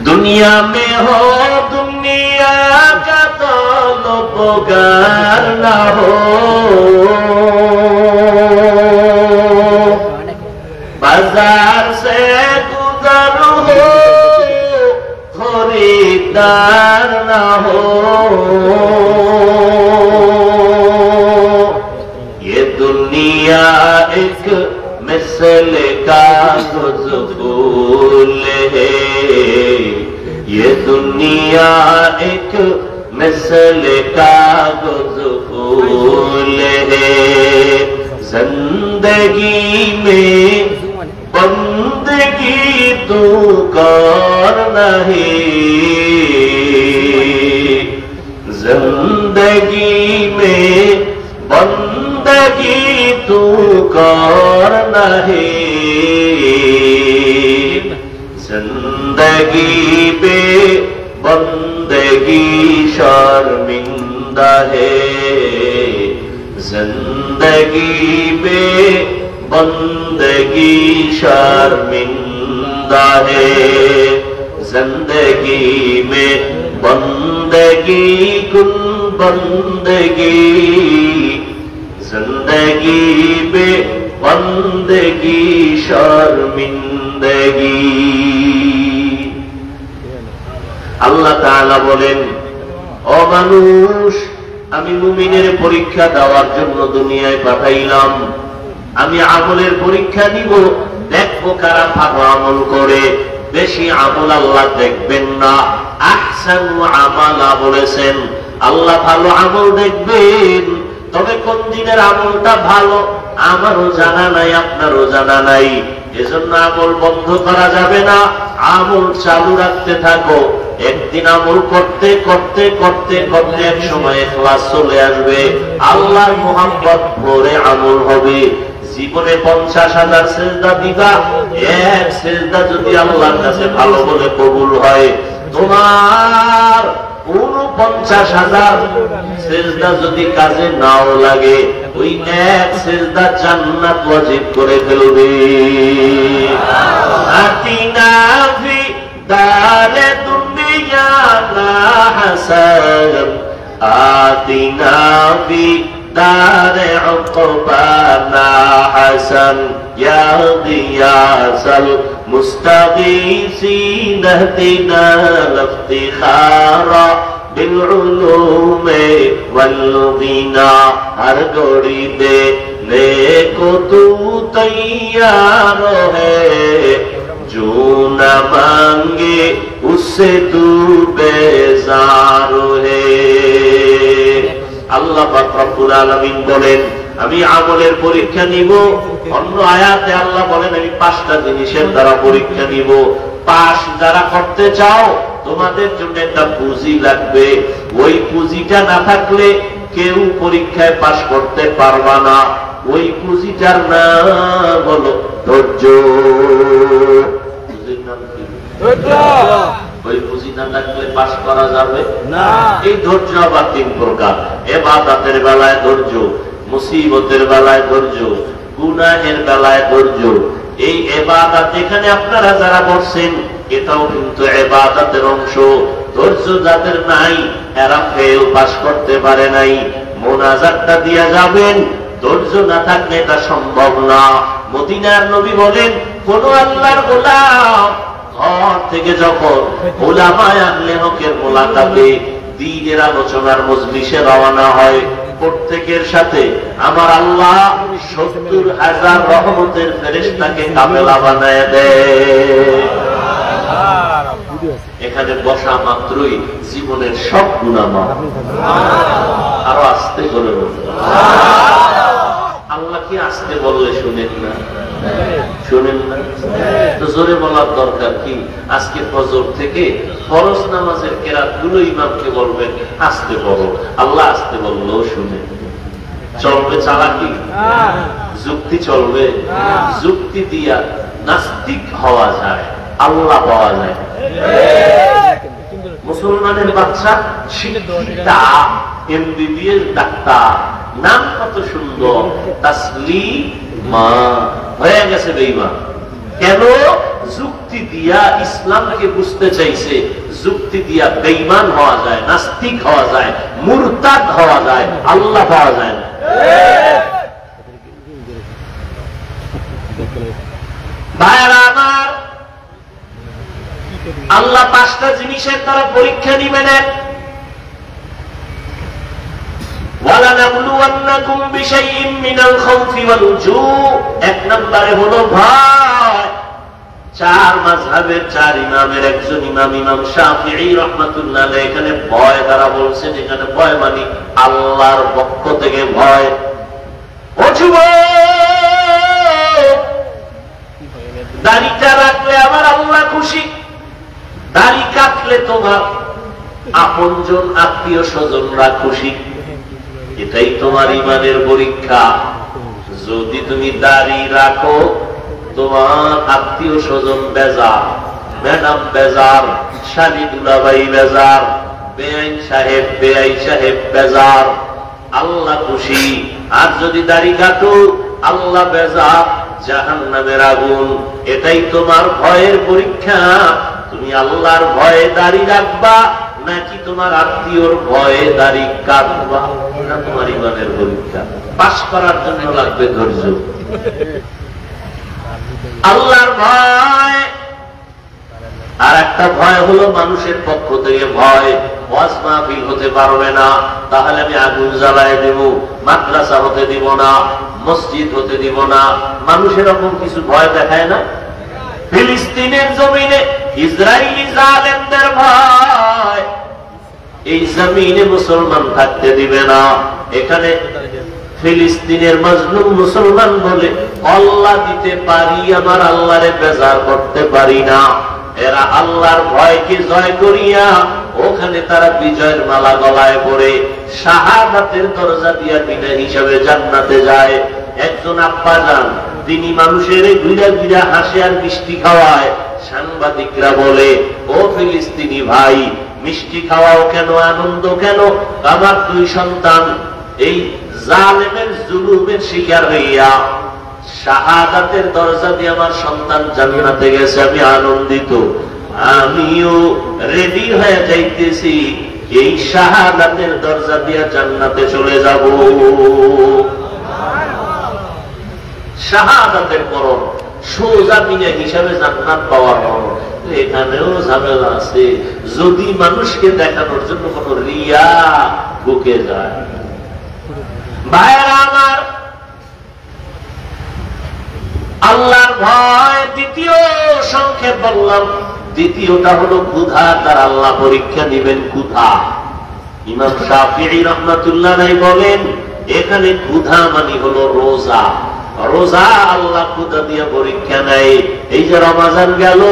दुनिया में हो दुनिया का तलबगार ना हो, बाजार से गुजर हो खरीदार ना हो। ये दुनिया एक मिसल कागज फूल है, ये दुनिया एक मिसल कागज फूल है। जिंदगी में बंदगी तू कर नहीं, जिंदगी में बंदगी तू कर नहीं, जिंदगी पे बंदगी शर्मिंदा है, जिंदगी पे बंदगी शर्मिंदा है। जिंदगी में बंदगी कुल बंदगी, जिंदगी में बंदगी शर्मिंदगी। আল্লাহ তাআলা বলেন, ও মানুষ, আমি মুমিনের পরীক্ষা দেওয়ার জন্য দুনিয়ায় পাঠাইলাম। আমি আমলের পরীক্ষা নিব, দেখবো কারা ভালো আমল করে। বেশি আমল আল্লাহ দেখবেন না, আহসানু আমালা বলেছেন। আল্লাহ ভালো আমল দেখবেন, তবে কোন দিনের আমলটা ভালো আমারও জানা নাই, আপনারও জানা নাই। এজন্য আমল বন্ধ করা যাবে না, আমল চালু রাখতে থাকো। একদিন আমল করতে করতে করতে করতে এক সময় ইখলাস চলে আসবে, আল্লাহর মুহাব্বত ভরে আমল হবে। জীবনে 50,000 সিজদা দিবা, এক সিজদা যদি আল্লাহর কাছে ভালো বলে কবুল হয়, তোমার 49,000 সিজদা যদি কাজে নাও লাগে, ওই এক সিজদা জান্নাত ওয়াজিব করে ফেলবে। আতিনা ফি দারে দুনিয়া না হাসান, আতিনা ফি দারে উকবানা হাসান, ইয়া গিয়াসাল মুস্তাগীসিন ইহদিনা ইফতিখারা بالعلوم والغنا। हर घड़ी देने को तू तैयार है, जो न मांगे उससे तू बेजार है। আল্লাহ পাক রব্বুল আলামিন বলেন, আমি আমলের পরীক্ষা নিব। অন্য আয়াতে আল্লাহ বলেন, আমি 5টা জিনিসের দ্বারা পরীক্ষা নিব। পাস যারা করতে চাও, তোমাদের জন্য একটা পুঁজি লাগবে। ওই পুঁজিটা না থাকলে কেউ পরীক্ষায় পাস করতে পারবা না। ওই পুঁজিটার নাম হলো ধৈর্য। পুঁজির নাম কি? ধৈর্য। ওই পুঁজি না থাকলে পাস করা যাবে না। এই ধৈর্য আবার 3 প্রকার। ইবাদতের বেলায় ধৈর্য, মুসিবতের বেলায় ধৈর্য, গুনাহের বেলায় ধৈর্য। এই ইবাদত এখানে আপনারা যারা বলছেন, এটাও কিন্তু ইবাদতের অংশ। ধৈর্য যাদের নাই, এরা ফেল পাস করতে পারে নাই। মোনাজাতটা দিয়া যাবেন, ধৈর্য না থাকলে এটা সম্ভব না। মদিনার নবী বলেন, কোন আল্লাহর গোলাম ঘর থেকে যখন উলামায়ে আহলে হকের মোলাকাতে দ্বীনের আলোচনার মজলিসে রওনা হয়, প্রত্যেকের সাথে আমার আল্লাহ 70,000 রহমতের ফেরেশতাকে কাফেলা বানায় দেয়। এখানে বসা মাত্রই জীবনের সব গুনাহ মাফ। আরো আস্তে করে বলুন, আল্লাহ কি আস্তে বললে শুনেন না? শুনেন না তো জোরে বলার দরকার কি? আজকে ফজর থেকে ফরজ নামাজের কেরাতগুলো ইমামকে বলবেন আস্তে পড়ো, আল্লাহ আস্তে বললেও শুনে। চলবে চালাকি? যুক্তি চলবে? যুক্তি দিয়া নাস্তিক হওয়া যায়, আল্লাহ পাওয়া যায়। মুসলমানের বাচ্চা শিক্ষিতা, এমবিবিএস ডাক্তার, নাম কত সুন্দর, তাসলিমা হয়ে গেছে বেঈমান। কেন? যুক্তি দিয়া ইসলামকে বুঝতে চাইছে, যুক্তি দিয়া বেঈমান হওয়া যায়, নাস্তিক হওয়া যায়, মুরতাদ হওয়া যায়, আল্লাহ পাওয়া যায় না। ভাইরা আমার, আল্লাহ 5টা জিনিসের দ্বারা পরীক্ষা নিবেন। ওয়ালানাবলুওয়ান্নাকুম বিশাইইন মিনাল খাউফি ওয়াল জু', এক নম্বরে হলো ভয়। 4 মাযহাবের 4 ইমামের একজন ইমাম, ইমাম শাফিঈ রাহমাতুল্লাহ আলাইহি, এখানে ভয় দ্বারা বলছেন, এখানে ভয় মানে আল্লাহর পক্ষ থেকে ভয়। ও যুবক, দাড়িটা রাখলে আমার আল্লাহ খুশি, দাড়ি কাটলে তোমার আপনজন আত্মীয় স্বজনরা খুশি, এটাই তোমার ইমানের পরীক্ষা। যদি তুমি দাড়ি রাখো, তোমার আত্মীয় স্বজন বেজার, ম্যাডাম বেজার, শালি দুলাভাই বেজার, বেআইন সাহেব বেআই সাহেব বেজার, আল্লাহ খুশি। আর যদি দাড়ি কাটো, আল্লাহ বেজার, জাহান্নামের আগুন। এটাই তোমার ভয়ের পরীক্ষা। তুমি আল্লাহর ভয়ে দাড়ি রাখবা নাকি তোমার আত্মীয়র ভয়ে দাড়ি কাটবা, না তোমার ইমানের পরীক্ষা। পাস করার জন্য লাগবে ধৈর্য। আল্লাহর ভয়। আর একটা ভয় হলো মানুষের পক্ষ থেকে ভয়। ওয়াজ মাহফিল হতে পারবে না, তাহলে আমি আগুন জ্বালায় দেব, মাদ্রাসা হতে দিব না, মসজিদ হতে দিব না। মানুষ এরকম কিছু ভয় দেখায় না? ফিলিস্তিনের জমিনে ইসরায়েলি জালেমদের ভয়, এই জমিনে মুসলমান থাকতে দিবে না। এখানে ফিলিস্তিনের মজলুম মুসলমান বলে আল্লাহ দিতে পারি, আমার আল্লাহরে বেজার করতে পারি না। এরা আল্লাহর ভয়কে জয় করিয়া ওখানে তারা বিজয়ের মালা গলায় পরে শাহাদাতের দরজা দিয়া বিনা হিসাবে জান্নাতে যায়। একজন আব্বা যান, তিনি মানুষের ঘুরা ঘুরা হাসে আর মিষ্টি খাওয়ায়। সাংবাদিকরা বলে, ও ফিলিস্তিনি ভাই, মিষ্টি খাওয়াও কেন, আনন্দ কেন? আমার 2 সন্তান এই জালেমের জুলুমের শিকার হইয়া শাহাদাতের দরজা দিয়ে আমার সন্তান জান্নাতে গেছে, আমি আনন্দিত। আমিও রেডি হয়ে যাইতেছি, এই শাহাদাতের দরজা দিয়ে জান্নাতে চলে যাব। শাহাদাতের পরম সোজা বিনা হিসাবে জান্নাত পাওয়ার পর এখানেও ঝামেলা আছে। যদি মানুষকে দেখানোর জন্য কোন রিয়া ঢুকে যায়। ভাইরা আমার, আল্লাহর ভয় দ্বিতীয় সংক্ষেপ বললাম। দ্বিতীয়টা হলো ক্ষুধা, তার আল্লাহ পরীক্ষা নিবেন ক্ষুধা। ইমাম শাফিঈ রাহমাতুল্লাহ আলাইহি বলেন, এখানে ক্ষুধা মানে হলো রোজা। রোজা আল্লাহ ক্ষুধা দিয়ে পরীক্ষা নেয়। এই যে রমজান গেল,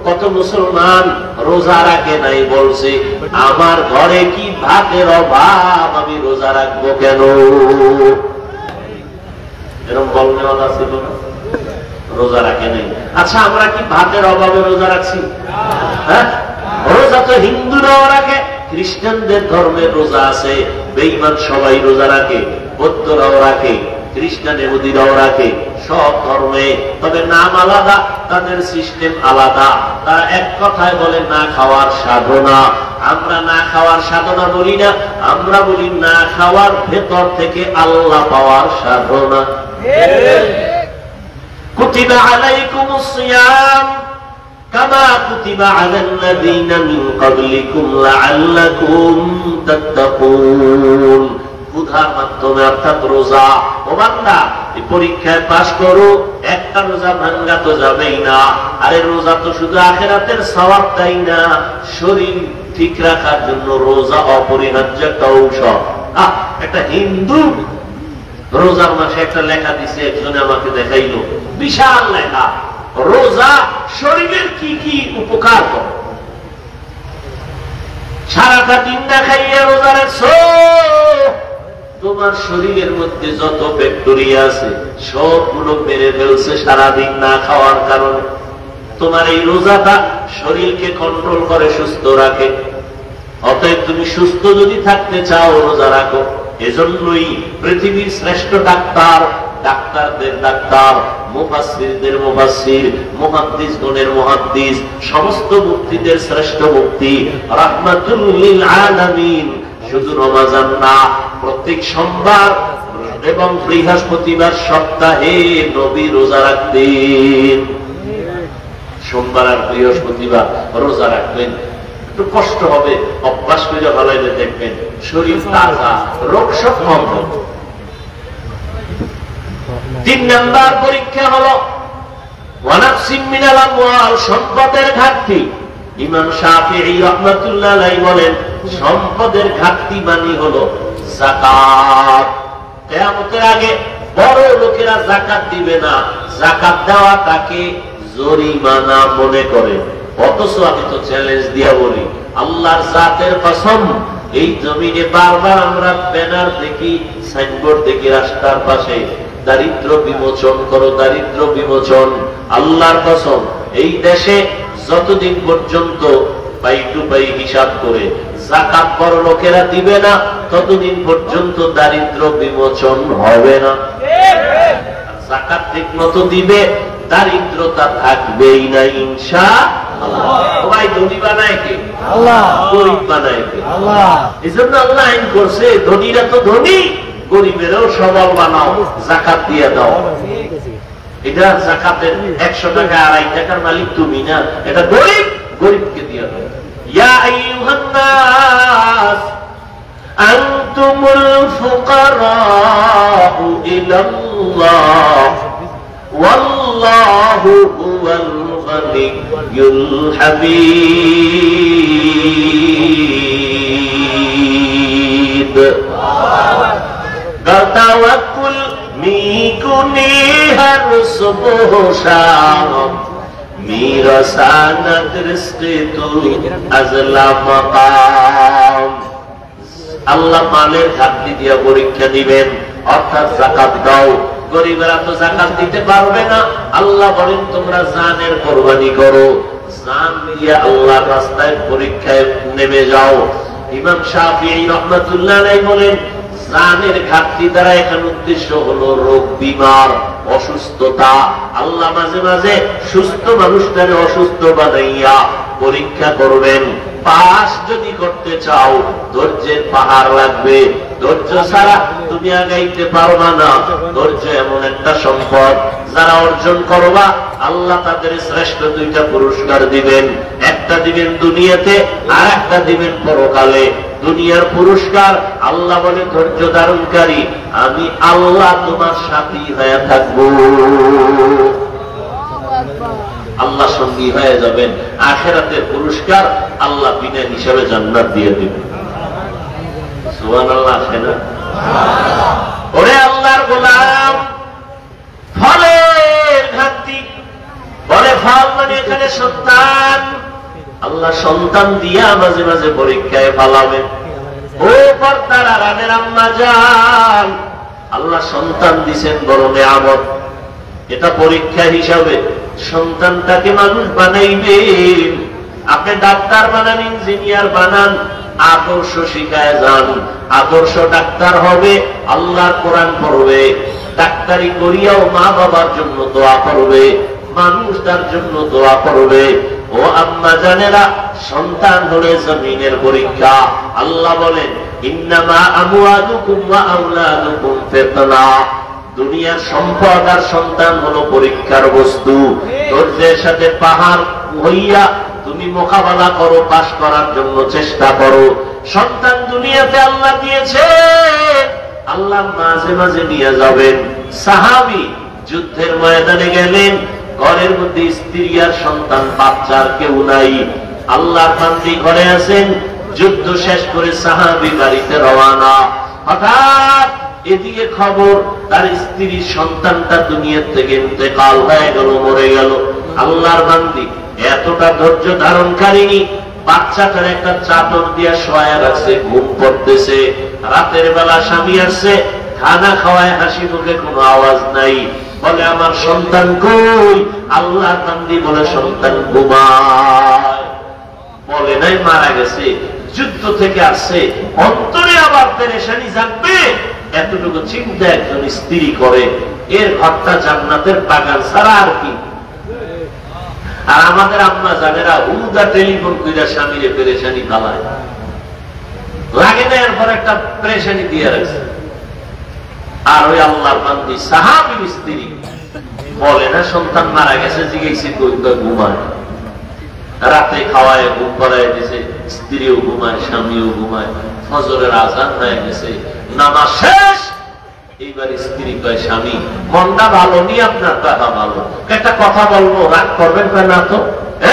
কত মুসলমান রোজা রাখে নাই, বলছে আমার ঘরে কি ভাতের অভাব, আমি রোজা রাখবো কেন? এরকম বলনেওয়ালা ছিল না? রোজা রাখে নাই। আচ্ছা, আমরা কি ভাতের অভাবে রোজা রাখছি? হ্যাঁ, রোজা তো হিন্দুরাও রাখে, খ্রিস্টানদের ধর্মের রোজা আছে, বেঈমান সবাই রোজা রাখে, বৌদ্ধরাও রাখে, খ্রিস্টান ইহুদিরাও রাখে, সব ধর্মে। তবে নাম আলাদা, তাদের সিস্টেম আলাদা। তারা এক কথায় বলে না খাওয়ার সাধনা। আমরা না খাওয়ার সাধনা বলি না, আমরা বলি না খাওয়ার ভেতর থেকে আল্লাহ পাওয়ার সাধনা। কুতিবা আলাইকুমুস সিয়াম কামা কুতিবা আলাল্লাযীনা মিন ক্বাবলিকুম লাআল্লাকুম তাত্তাকুন। ক্ষুধার মাধ্যমে, অর্থাৎ রোজা। ও বান্দা, এই পরীক্ষায় পাস করো, একটা রোজা ভাঙ্গা তো যাবেই না। আরে রোজা তো শুধু আখিরাতের সওয়াব দেয় না, শরীর ঠিক রাখার জন্য রোজা অপরিহার্য একটা ঔষধ। একটা হিন্দু রোজার মাসে একটা লেখা দিছে, একজনে আমাকে দেখাইলো, বিশাল লেখা, রোজা শরীরের কি কি উপকার করে। সারাটা দিন না খাইয়ে রোজা রাখছো, তোমার শরীরের মধ্যে যত ব্যাকটেরিয়া আছে সবগুলো মেরে ফেলছে সারাদিন না খাওয়ার কারণে। তোমার এই রোজাটা শরীরকে কন্ট্রোল করে, সুস্থ রাখে। অতএব তুমি সুস্থ যদি থাকতে চাও, রোজা রাখো। এজন্যই পৃথিবীর শ্রেষ্ঠ ডাক্তার ডাক্তারদের ডাক্তার, মুফাসসিরদের মুফাসসির, মুহাদ্দিসগণের মুহাদ্দিস, সমস্ত মুফতিদের শ্রেষ্ঠ মুফতি রাহমাতুল লিল আলামিন। শুধু রমজান না, প্রত্যেক সোমবার এবং বৃহস্পতিবার সপ্তাহে নবী রোজা রাখতেন। সোমবার আর বৃহস্পতিবার রোজা রাখবেন। একটু কষ্ট হবে, অভ্যাস করে ভালাইলে দেখবেন শরীর তাজা, রোগ সব কম হবে। 3 নাম্বার পরীক্ষা হলো ওয়ানাফসিম মিনাল আমওয়াল, সম্পদের ঘাটতি। ইমাম শাফিঈ রাহমাতুল্লাহ আলাইহি বলেন সম্পদের ঘাটতি মানে হলো যাকাত। কিয়ামতের আগে বড় লোকেরা যাকাত দিবে না, যাকাত দেওয়াটাকে জরিমানা মনে করে। অথচ আমি তো চ্যালেঞ্জ দিয়া বলি, আল্লাহর জাতের কসম, এই জমিনে বারবার আমরা ব্যানার দেখি, সাইনবোর্ড দেখি রাস্তার পাশে, দারিদ্র বিমোচন করো, দারিদ্র বিমোচন। আল্লাহর কসম, এই দেশে যতদিন পর্যন্ত পাই টু পাই হিসাব করে যাকাত বড় লোকেরা দিবে না, ততদিন পর্যন্ত দারিদ্র বিমোচন হবে না। যাকাত ঠিক মতো দিবে, দারিদ্রতা থাকবেই না ইনশাআল্লাহ। সবাই ধনী বানায় কে? আল্লাহ। গরিব বানায় কে? আল্লাহ। এজন্য আল্লাহ আইন করছে, ধনীরা তো ধনী, গরিবেরও সবল বানাও, যাকাত দিয়ে দাও। এটা যাকাতের 100 টাকা 2.5 টাকার মালিক তুমি না, এটা গরিব, গরিবকে দিয়ে দাও। ইয়া আইয়ুহান নাস আনতুমুল ফুকারাউ ইলাল্লাহ ওয়াল্লাহু হুয়াল গনিয়্যুল হামিদ। তাওয়াক্কুল মিকুনি হর সুবহ শাম, মিরাসানাত রিজকে তু আজলা মাকাম। আল্লাহ মালের ঘাটতি দিয়ে পরীক্ষা দিবেন, অর্থাৎ যাকাত দাও। গরিবেরা তো যাকাত দিতে পারবে না, আল্লাহ বলেন তোমরা জানের কুরবানি করো, জান দিয়ে আল্লাহর রাস্তায় পরীক্ষায় নেমে যাও। ইমাম শাফিঈ রাহমাতুল্লাহ আলাইহি বলেন জানের ঘাটতি দ্বারা এখানে উদ্দেশ্য হলো রোগ বিমার, অসুস্থতা। আল্লাহ মাঝে মাঝে সুস্থ মানুষটারে অসুস্থ বানাইয়া পরীক্ষা করবেন। পাস যদি করতে চাও, ধৈর্যের পাহাড় লাগবে। ধৈর্য ছাড়া তুমি আগাইতে পারবা না। ধৈর্য এমন একটা সম্পদ, যারা অর্জন করবা আল্লাহ তাদের শ্রেষ্ঠ 2টা পুরস্কার দিবেন। একটা দিবেন দুনিয়াতে, আর একটা দিবেন পরকালে। দুনিয়ার পুরস্কার আল্লাহ বলে ধৈর্য ধারণকারী, আমি আল্লাহ তোমার সাথী হয়ে থাকবো, আল্লাহ সঙ্গী হয়ে যাবেন। আখিরাতের পুরস্কার আল্লাহ বিনা হিসাবে জান্নাত দিয়ে দিবেন। সুবহানাল্লাহ। আছে না? ওরে আল্লাহর গোলাম, ফলের ঘাটতি, বলে ফল মানে এখানে সন্তান। আল্লাহ সন্তান দিয়া মাঝে মাঝে পরীক্ষায় ফালাবেন। ও পর্দার আড়ালের আম্মা জান, আল্লাহ সন্তান দিছেন বড় নিয়ামত, এটা পরীক্ষা হিসাবে। সন্তানটাকে মানুষ বানাইবেন। আপনি ডাক্তার বানান, ইঞ্জিনিয়ার বানান, আদর্শ শিখায় যান। আদর্শ ডাক্তার হবে, আল্লাহর কোরআন পড়বে, ডাক্তারি করিয়াও মা বাবার জন্য দোয়া করবে, মানুষ তার জন্য দোয়া করবে। ও আম্মা জানেরা, সন্তান হলে জমিনের পরীক্ষা। আল্লাহ বলেন ইন্নামা আমওয়ালুকুম ওয়া আওলাদুকুম ফিতনা। দুনিয়ার সম্পদ আর সন্তান হলো পরীক্ষার বস্তু। ধৈর্যের সাথে পাহাড় হইয়া তুমি মোকাবেলা করো, পাশ করার জন্য চেষ্টা করো। সন্তান দুনিয়াতে আল্লাহ দিয়েছে, আল্লাহ মাঝে মাঝে নিয়ে যাবেন। সাহাবী যুদ্ধের ময়দানে গেলেন, ঘরের মধ্যে স্ত্রী আর সন্তান, বাচ্চার কেউ নাই। আল্লাহর বান্দী ঘরে আছেন। যুদ্ধ শেষ করে সাহাবী বাড়িতে রওয়ানা। হঠাৎ এদিকে খবর তার স্ত্রীর সন্তানটা দুনিয়া থেকে ইন্তেকাল হয়ে গেল, মরে গেল। আল্লাহর বান্দী এতটা ধৈর্য ধারণকারিনী, বাচ্চাটার একটা চাদর দিয়া শোয়া রাখছে, ঘুম পড়তেছে। রাতের বেলা স্বামী আসছে, খানা খাওয়ায়, হাসি মুখে কোনো আওয়াজ নাই। বলে আমার সন্তান কই? আল্লাহর বান্দী বলে সন্তান ঘুমায়। বলে নাই মারা গেছে, যুদ্ধ থেকে আসছে, অন্তরে আবার পেরেশানি জাগবে, এতটুকু চিন্তা একজন স্ত্রী করে। এর ঘরটা জান্নাতের বাগান ছাড়া আর কি। আর আমাদের আম্মা জানেরা হুদা টেলিফোন কইরা স্বামীরে পেরেশানি ফালায়, লাগে না এরপর একটা পেরেশানি দিয়ে রাখছে। আর ওই আল্লাহর বান্দি সাহাবীর স্ত্রী বলে না সন্তান মারা গেছে, জিজ্ঞেসি ঘুমায়, রাতে খাওয়ায় ঘুম পড়ায় দিছে, স্ত্রীও ঘুমায় স্বামীও ঘুমায়, ফজরের আজান হয়ে গেছে, নামাজ শেষ। এইবার স্ত্রী কয় স্বামী মনটা ভালো নি, আপনার টাকা ভালো, একটা কথা বলবো রাগ করবেন না তো?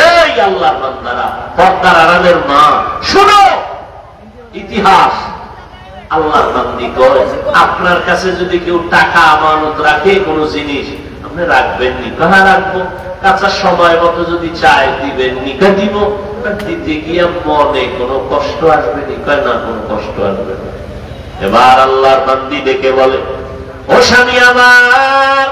এই আল্লাহর বান্দারা, পর্দার আড়ালের মা শুনো ইতিহাস। আল্লাহর বান্দি কয় আপনার কাছে যদি কেউ টাকা আমানত রাখে কোন জিনিস, আপনি রাখবেন নি? কাহা রাখবো? কাঁচা সময় মতো যদি চায় দিবেন নি? দিব। দিতে গিয়া মনে কোনো কষ্ট আসবে নি? কয় না, কোনো কষ্ট আসবে না। এবার আল্লাহর বান্দি ডেকে বলে ও স্বামী আমার,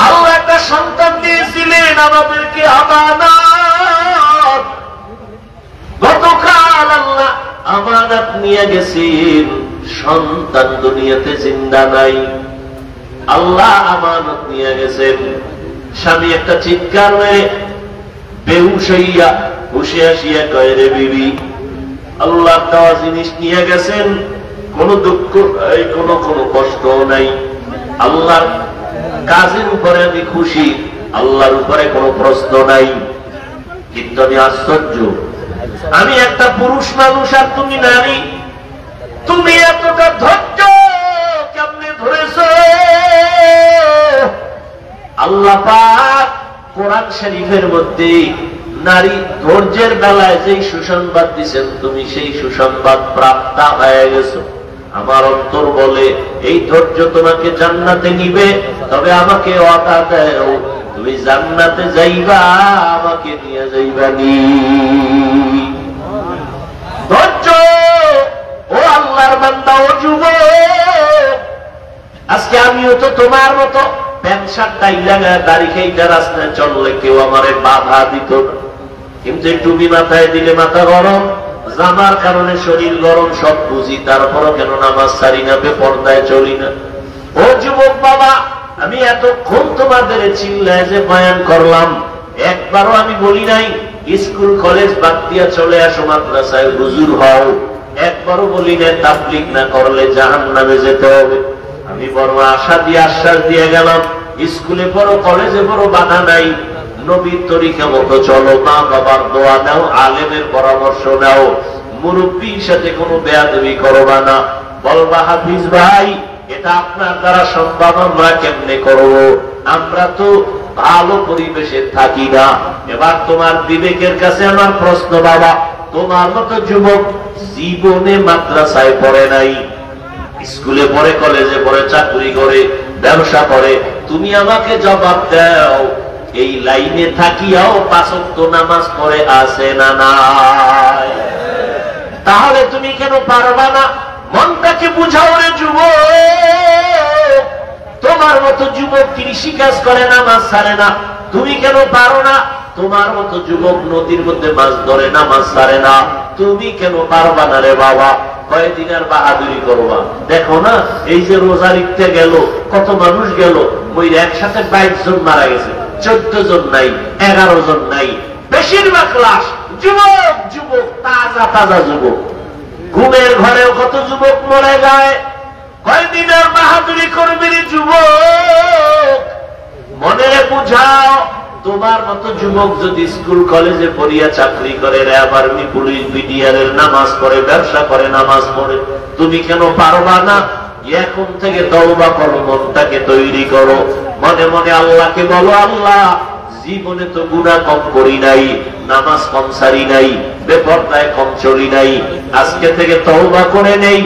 আল্লাহ একটা সন্তান দিয়েছিলেন আমাদেরকে আমানত, গতকাল আল্লাহ আমানত নিয়ে গেছেন, সন্তান দুনিয়াতে জিন্দা নাই, আল্লাহ আমানত নিয়ে গেছেন। স্বামী একটা চিৎকার মেরে বেহুশ হইয়া বসে আসিয়া কয় রে বিবি, আল্লাহ দেওয়া জিনিস নিয়ে গেছেন, কোন দুঃখ নাই, কোনো কষ্ট নাই, আল্লাহর কাজের উপরে আমি খুশি, আল্লাহর উপরে কোনো প্রশ্ন নাই। কিন্তু আমি আশ্চর্য, আমি একটা পুরুষ মানুষ আর তুমি নারী, তুমি এতটা ধৈর্য কেমনে ধরেছ? আল্লাহ পাক কোরআন শরীফের মধ্যে নারী ধৈর্যের বেলায় যেই সুসংবাদ দিচ্ছেন, তুমি সেই সুসংবাদ প্রাপ্ত হয়ে গেছো। আমার অন্তর বলে এই ধৈর্য তোমাকে জান্নাতে নিবে, তবে আমাকে ওয়াদা দাও তুমি জান্নাতে যাইবা, আমাকে নিয়ে যাইবা নি। ধৈর্য ও আল্লাহর বান্দা, ও যুবক, আজকে আমিও তো তোমার মতো প্যান্ট শার্ট টাই লাগা দাড়ি খেইটা রাস্তায় চললে কেউ আমারে বাধা দিত না, কিন্তু টুপি মাথায় দিলে মাথা গরম, জামার কারণে শরীর গরম, সব বুঝি, তারপরও কেন নামাজ ছাড়ি না, বেপরদায় চলি না। ও যুবক বাবা, আমি এতক্ষণ তোমাদের চিল্লায় যে বয়ান করলাম, একবারও আমি বলি নাই স্কুল কলেজ বাদ দিয়া চলে আসো মাদ্রাসায় হুজুর হও, একবারও বলি নাই তাবলীগ না করলে জাহান্নামে যেতে হবে। আমি বড় আশা দিয়ে আশ্বাস দিয়ে গেলাম, স্কুলে পড়ো কলেজে পড়ো বাধা নাই, নবীর তরিকা মতো চলো, মা বাবার দোয়া নাও, আলেমের পরামর্শ নাও, মুরব্বীর সাথে কোনো বেয়াদবি করবা না। বলবা হাফিজ ভাই এটা আপনার দ্বারা সম্ভব, আমরা কেমনে করব? আমরা তো ভালো পরিবেশে থাকি না। এবার তোমার বিবেকের কাছে আমার প্রশ্ন বাবা, তোমার মতো যুবক জীবনে মাদ্রাসায় পড়ে নাই, স্কুলে পড়ে, কলেজে পড়ে, চাকরি করে, ব্যবসা করে, তুমি আমাকে জবাব দাও, এই লাইনে থাকিয়াও 5 ওয়াক্ত নামাজ পড়ে আছে না নাই? তাহলে তুমি কেন পারবা না? মনটাকে বুঝাও রে যুবক। তোমার মতো যুবক কৃষি কাজ করে, নামাজ ছাড়ে না, তুমি কেন পারো না? তোমার মতো যুবক নদীর মধ্যে মাছ ধরে, নামাজ ছাড়ে না, তুমি কেন পারবা না রে বাবা? কয়েকদিন আর বাহাদুরি করবা? দেখো না এই যে রোজা লিখতে গেল, কত মানুষ গেল, ওই একসাথে 22 জন মারা গেছে, 14 জন নাই, 11 জন নাই, বেশিরভাগ লাশ যুবক, যুবক, তাজা তাজা যুবক। ঘুমের ঘরেও কত যুবক মরে যায়, কয়েকদিন আর বাহাদুরি করবি রে যুবক? মনে বুঝাও, তোমার মতো যুবক যদি স্কুল কলেজে পড়িয়া চাকরি করে, র্যাব আর্মি পুলিশ বিডিআরের নামাজ পড়ে, ব্যবসা করে, নামাজ পড়ে, তুমি কেন পারবা না? এখন থেকে তওবা করো, মনটাকে তৈরি করো, মনে মনে আল্লাহকে বলো, আল্লাহ জীবনে তো গুনাহ কম করি নাই, নামাজ কম ছাড়ি নাই, বেপরদায় কম চলি নাই, আজকে থেকে তওবা করে নেই,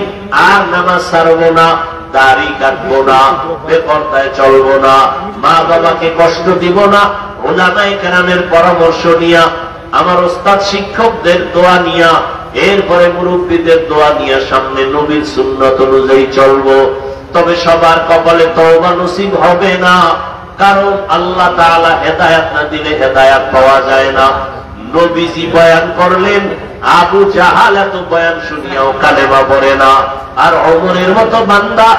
আর নামাজ ছাড়বো না, দাড়ি কাটবো না, বেপরদায় চলবো না, মা বাবাকে কষ্ট দিব না, উলামায়ে কেরামের পরামর্শ নিয়া, আমার ওস্তাদ শিক্ষকদের দোয়া নিয়া, এরপরে মুরব্বীদের দোয়া নিয়া সামনে নবীর সুন্নাত অনুযায়ী চলবো। তবে সবার কপালে তওবা নসিব হবে না, কারণ আল্লাহ তাআলা হেদায়েত না দিলে হেদায়েত পাওয়া যায় না। নবীজি বয়ান করলেন, আবু জাহাল এত বয়ান শুনিয়াও কালেমা পড়ে না, আর ওমরের মতো বান্দা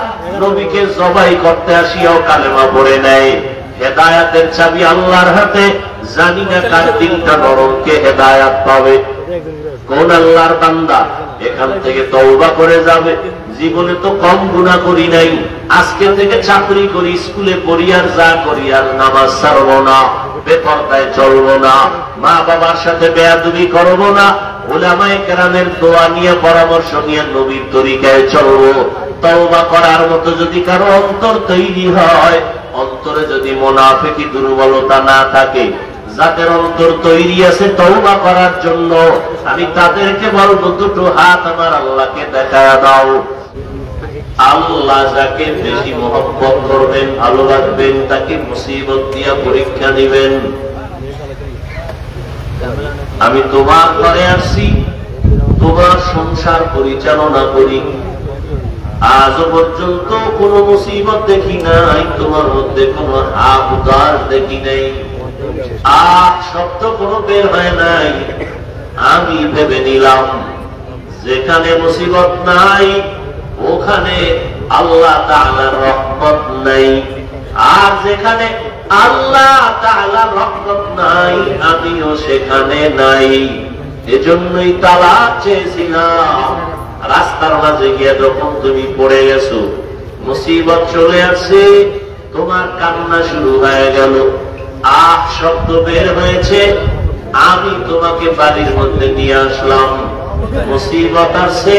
নবীকে জবাই করতে আসিয়াও কালেমা পড়ে নেয়। হেদায়াতের চাবি আল্লাহর হাতে, জানি না কার দিনটা নরম, কে হেদায়াত পাবে, কোন আল্লাহর বান্দা এখান থেকে তওবা করে যাবে। জীবনে তো কম গুনাহ করি নাই, আজকে থেকে চাকরি করি, স্কুলে পড়ি, আর যা করি আর নামাজ ছাড়বো না, বেপরদায় চলবো না, মা বাবার সাথে বেয়াদবি করবো না, উলামায়ে কেরামের দোয়া নিয়ে পরামর্শ নিয়ে নবীর তরিকায় চলবো। তওবা করার মতো যদি কারো অন্তর তৈরি হয়, অন্তরে যদি মুনাফিকি দুর্বলতা না থাকে, যাদের অন্তর তৈরি আছে তওবা করার জন্য, আমি তাদেরকে বলবো দুটো হাত আমার আল্লাহকে দেখায়া দাও। আল্লাহ যাকে বেশি মহব্বত করবেন, ভালোবাসবেন, তাকে মুসিবত দিয়া পরীক্ষা দিবেন। আমি তোমার ঘরে আসছি, তোমার সংসার পরিচালনা করি, আজও পর্যন্ত কোন মুসিবত দেখি নাই, তোমার মধ্যে কোন হাত উদাস দেখি নাই, শব্দ কোনো বের হয় নাই। আমি ভেবে নিলাম যেখানে মুসিবত নাই ওখানে আল্লাহ তাআলার রহমত নাই, আর যেখানে আল্লাহ তাআলার রহমত নাই আমিও সেখানে নাই। এজন্যই তালাক চেয়েছিলাম। রাস্তার মাঝে গিয়ে যখন তুমি পড়ে গেছো, মুসিবত চলে আসছে, তোমার কান্না শুরু হয়ে গেল, শব্দ বের হয়েছে, আমি তোমাকে বাড়ির মধ্যে নিয়ে আসলাম। মুসিবত আছে,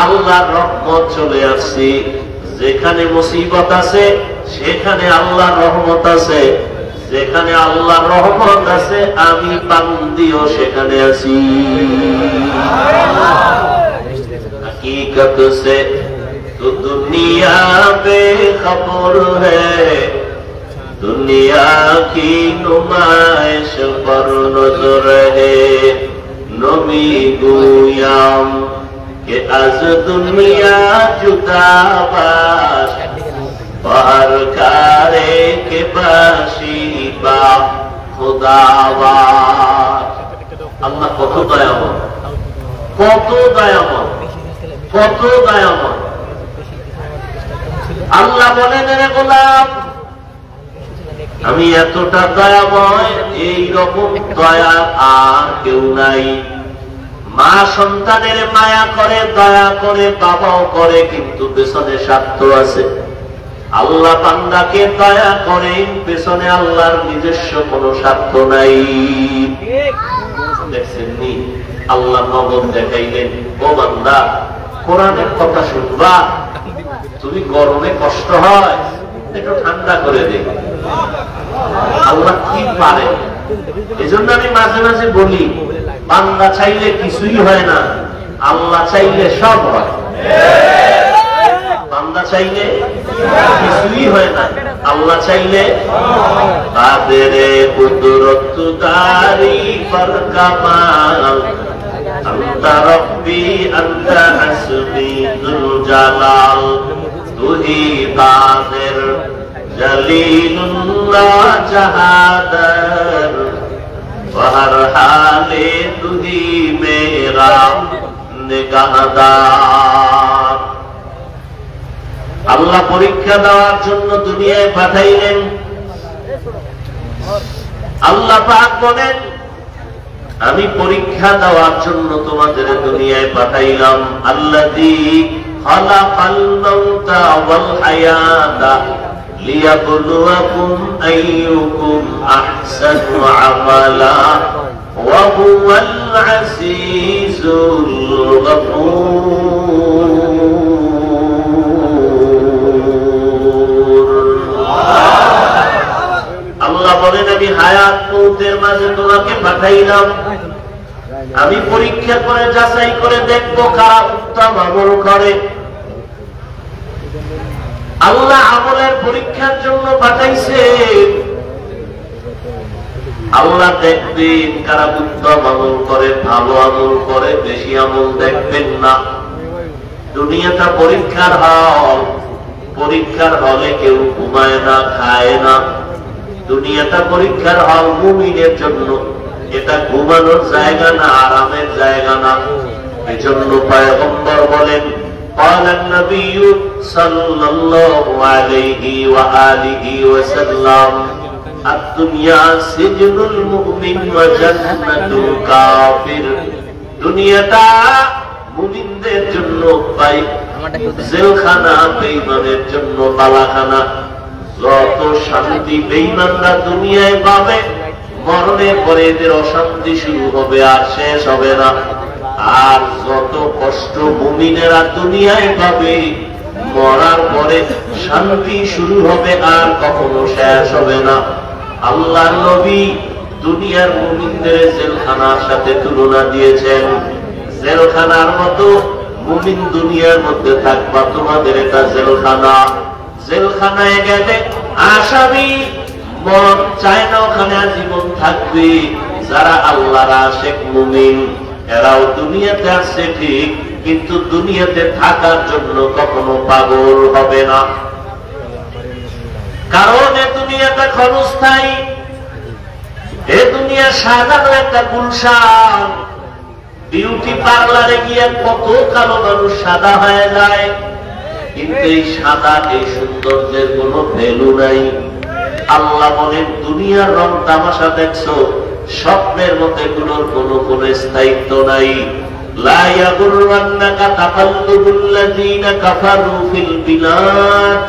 আল্লাহর রহমত চলে আসছে। যেখানে মুসিবত আছে সেখানে আল্লাহর রহমত আছে, যেখানে আল্লাহর রহমত আছে আমি বান্দিও সেখানে আছি। हकीकत से तो दुनिया बेखबर है, दुनिया की नुमाइश पर नजर है। नबी गुयाम के आज दुनिया जुदा बाश, बाहर कारे के बाशी बा खुदावार। अल्लाह কত দয়াময়, কত দয়াময়, কত দয়াময়। আল্লাহ বলেন, রে গোলাম আমি এতটা দয়াময়, এই রকম দয়া আর কেউ নাই। মা সন্তানের মায়া করে, দয়া করে, বাবাও করে, কিন্তু পেছনে স্বার্থ আছে। আল্লাহ বান্দাকে দয়া করেন, পেছনে আল্লাহর নিজস্ব কোন স্বার্থ নাই। দেখছেন নি, আল্লাহ নগদ দেখাইলেন, ও বান্দা কোরআনের কথা শুনবা, তুমি গরমে কষ্ট হয় একটু ঠান্ডা করে দে। আল্লাহ কি পারে। এজন্য আমি মাঝে মাঝে বলি, বান্দা চাইলে কিছুই হয় না, আল্লাহ চাইলে সব হয়। বান্দা চাইলে কিছুই হয় না, আল্লাহ চাইলে তাদের কুদরত দারি পর কামাল। আন্তা রব্বি আন্তা হাসবি যুল জালাল, তুহি কাদের জলিলুল্লাহ জাহাদার, হর হালে তুহি মেরা নিগাহদার। আল্লাহ পরীক্ষা দেওয়ার জন্য দুনিয়ায় পাঠাইলেন। আল্লাহ পাক বলেন, আমি পরীক্ষা দেওয়ার জন্য তোমাদের দুনিয়ায় পাঠাইলাম। আল্লাযী খালাকাল মাউতা ওয়াল হায়াতা লিয়াবলুয়াকুম আইয়ুকুম আহসানু আমালা ওয়া হুয়াল আজিজুল গফুর। আল্লাহ বলেন, আমি হায়াত মৌতের মাঝে তোমাকে পাঠাইলাম, আমি পরীক্ষা করে যাচাই করে দেখবো কারা উত্তম আমল করে। আল্লাহ আমলের পরীক্ষার জন্য পাঠাইছে। আল্লাহ দেখবেন কারা উত্তম আমল করে, ভালো আমল করে, বেশি আমল দেখবেন না। দুনিয়াটা পরীক্ষার হল, পরীক্ষার হলে কেউ ঘুমায় না, খায় না। দুনিয়াটা পরীক্ষার হল মুমিনের জন্য, এটা ঘুমানোর জায়গা না, আরামের জায়গা না। এজন্য পয়গম্বর বলেন, ও قال النبي صلى الله عليه وآله وسلم الدنيا سجن المؤمن وجنة الكافر দুনিয়াটা মুমিনদের জন্য জেলখানা, বেঈমানের জন্য বালাখানা। যত শান্তি বেঈমানরা দুনিয়ায় পাবে, মরণের পরে এদের অশান্তি শুরু হবে, আর শেষ হবে না। আর যত কষ্ট মুমিনেরা দুনিয়ায় পাবে, মরার পরে শান্তি শুরু হবে, আর কখনো শেষ হবে না। আল্লাহর নবী দুনিয়ার মুমিনদের জেলখানার সাথে তুলনা দিয়েছেন। জেলখানার মতো মুমিন দুনিয়ার মধ্যে থাকবা, তোমাদের এটা জেলখানা। জেলখানায় গেলে আসামি মন চায় না ওখানে আজীবন থাকবে। যারা আল্লাহর আশিক মুমিন, এরাও দুনিয়াতে আসছে ঠিক, কিন্তু দুনিয়াতে থাকার জন্য কখনো পাগল হবে না। কারণ এ দুনিয়াটা ক্ষণস্থায়ী। এ দুনিয়া সাধারণ একটা গুলশান। বিউটি পার্লারে গিয়ে কত কালো মানুষ সাদা হয়ে যায়, কিন্তু এই সাদা, এই সৌন্দর্যের কোন ভ্যালু নাই। আল্লাহ বলেন দুনিয়ার রং তামাশা দেখছো, স্বপ্নের মতো এগুলোর কোন স্থায়িত্ব নাই। লা ইয়াগুররান্নাকা তাকাল্লুবুল্লাযীনা কাফারু ফিল বিলাদ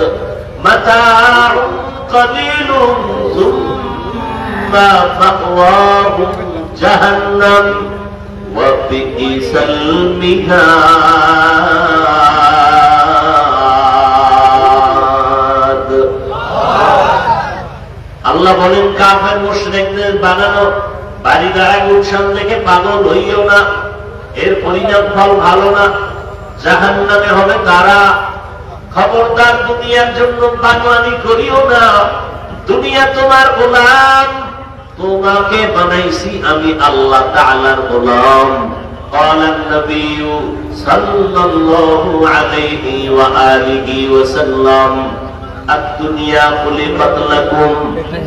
মাতাউন কালীলুন সুম্মা মাওয়াহুম জাহান্নাম ওয়া বিইসাল মিহাদ। আল্লাহ বলেন কাফের মুশরিকদের বানানো বাড়ি দ্বারা গুলশান দেখে পাগল হইও না, এর পরিণাম ফল ভালো না, জাহান্নামে হবে তারা। খবরদার দুনিয়ার জন্য পাগলামি করিও না। দুনিয়া তোমার গোলাম, তোমাকে বানাইছি আমি আল্লাহ তাআলার গোলাম। قال النبي صلى الله عليه وآله وسلم الدنيا خلقت لكم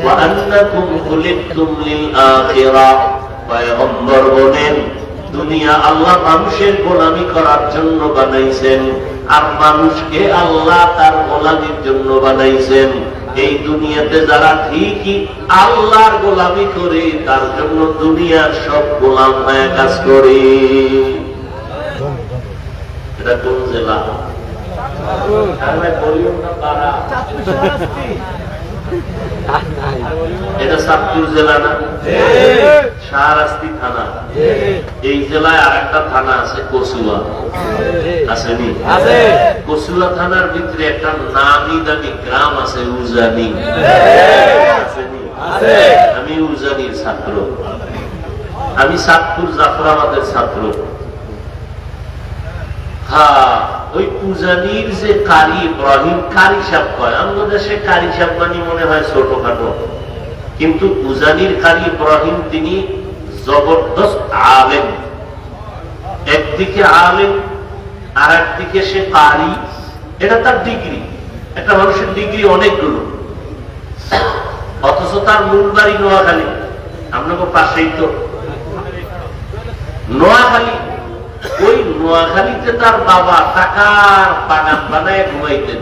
وأنكم خلقتم للآخرة। পয়গম্বর বলেন দুনিয়া আল্লাহ মানুষের গোলামি করার জন্য বানাইছেন, আর মানুষকে আল্লাহ তার গোলামির জন্য বানাইছেন। এই দুনিয়াতে যারা ঠিকই আল্লাহর গোলামি করে, তার জন্য দুনিয়ার সব গোলাম হয়ে কাজ করে। এটা কোন জেলা? এটা চাঁদপুর জেলা না? শাহরাস্তি থানা। এই জেলায় আর একটা থানা আছে কচুয়া, আসেনি? কচুয়া থানার ভিতরে একটা নামি দামি গ্রাম আছে উজানি, আমি উজানির ছাত্র, আমি চাঁদপুর জাফরাবাদের ছাত্র। হ্যাঁ, ওই উজানির যে কারি ইব্রাহিম, কারি সাহেব কয়, আমাদের দেশে কারি সাহেব মানে মনে হয় ছোটখাটো, কিন্তু উজানির কারি ইব্রাহিম তিনি জবরদস্ত আলেম। একদিকে আলেম, আর একদিকে সে কারি। এটা তার ডিগ্রি। একটা মানুষের ডিগ্রি অনেকগুলো, অথচ তার মূল বাড়ি নোয়াখালী। আপনাকে পাশেই তো নোয়াখালী। ওই নোয়াখালীতে তার বাবা টাকার বাগান বানায় ঘুমাইতেন,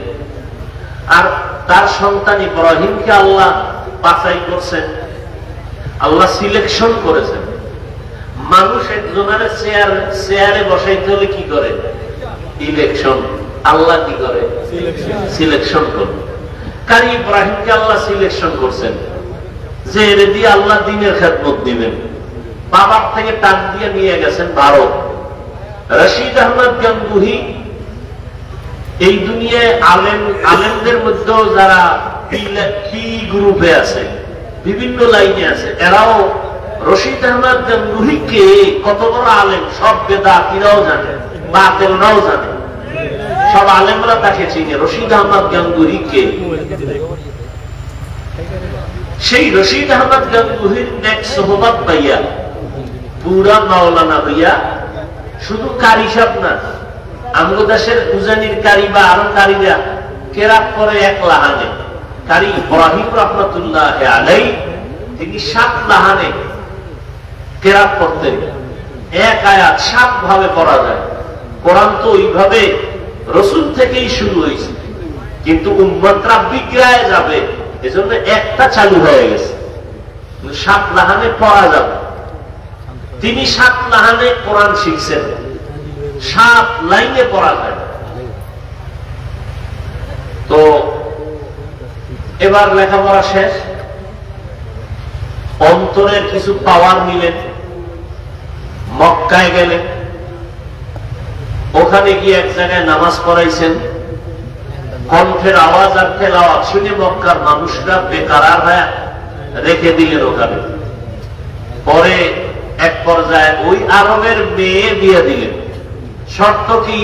আর তার সন্তান ইব্রাহিমকে আল্লাহ বাছাই করছেন, আল্লাহ সিলেকশন করেছেন। মানুষ একজনের চেয়ারে বসাইতে হলে কি করে? ইলেকশন। আল্লাহ কি করে? সিলেকশন করে। কারি ইব্রাহিমকে আল্লাহ সিলেকশন করছেন যে এর দিয়ে আল্লাহ দ্বীনের খেদমত দিবেন। বাবার থেকে টান দিয়ে নিয়ে গেছেন ভারত। রশিদ আহমদ গঙ্গুহি এই দুনিয়ায় আলেমদের মধ্যেও যারা পি গ্রুপে আছে, বিভিন্ন লাইনে আছে, এরাও রশিদ আহমদ গঙ্গুহিকে কত বড় আলেম সব বেদাতিরাও জানে, বাতিলরাও জানে, সব আলেমরা তাকে চিনে। রশিদ আহমদ গঙ্গুহিকে, সেই রশিদ আহমদ গঙ্গুহির নেক সোহবত পাইয়া পুরা মাওলানা হইয়া, শুধু কারি সাহেব না, আমাদের দেশের উজানির কারি বা আরো কারিরা কেরাত করে এক লাহানে। কারি ইব্রাহিম রহমতুল্লাহ আলাইহি তিনি 7 লাহানে কেরাত করতেন। এক আয়াত 7 ভাবে পড়া যায়। কোরআন তো ওইভাবে রসুল থেকেই শুরু হয়েছে, কিন্তু উম্মতরা বিগ্রায় যাবে এজন্য একটা চালু হয়ে গেছে, 7 লাহানে পড়া যাবে। তিনি 7 লাহানে কোরআন শিখছেন, 7 লাইনে পড়া যায়। তো এবার লেখাপড়া শেষ, অন্তরের কিছু পাওয়ার নিলেন, মক্কায় গেলেন, ওখানে গিয়ে এক জায়গায় নামাজ পড়াইছেন, কণ্ঠের আওয়াজ আর তেলাওয়াত শুনে মক্কার মানুষরা বেকারার হয়ে রেখে দিলেন ওখানে। পরে এক পর্যায়ে ওই আরবের মেয়ে বিয়ে দিলেন। শর্ত কি?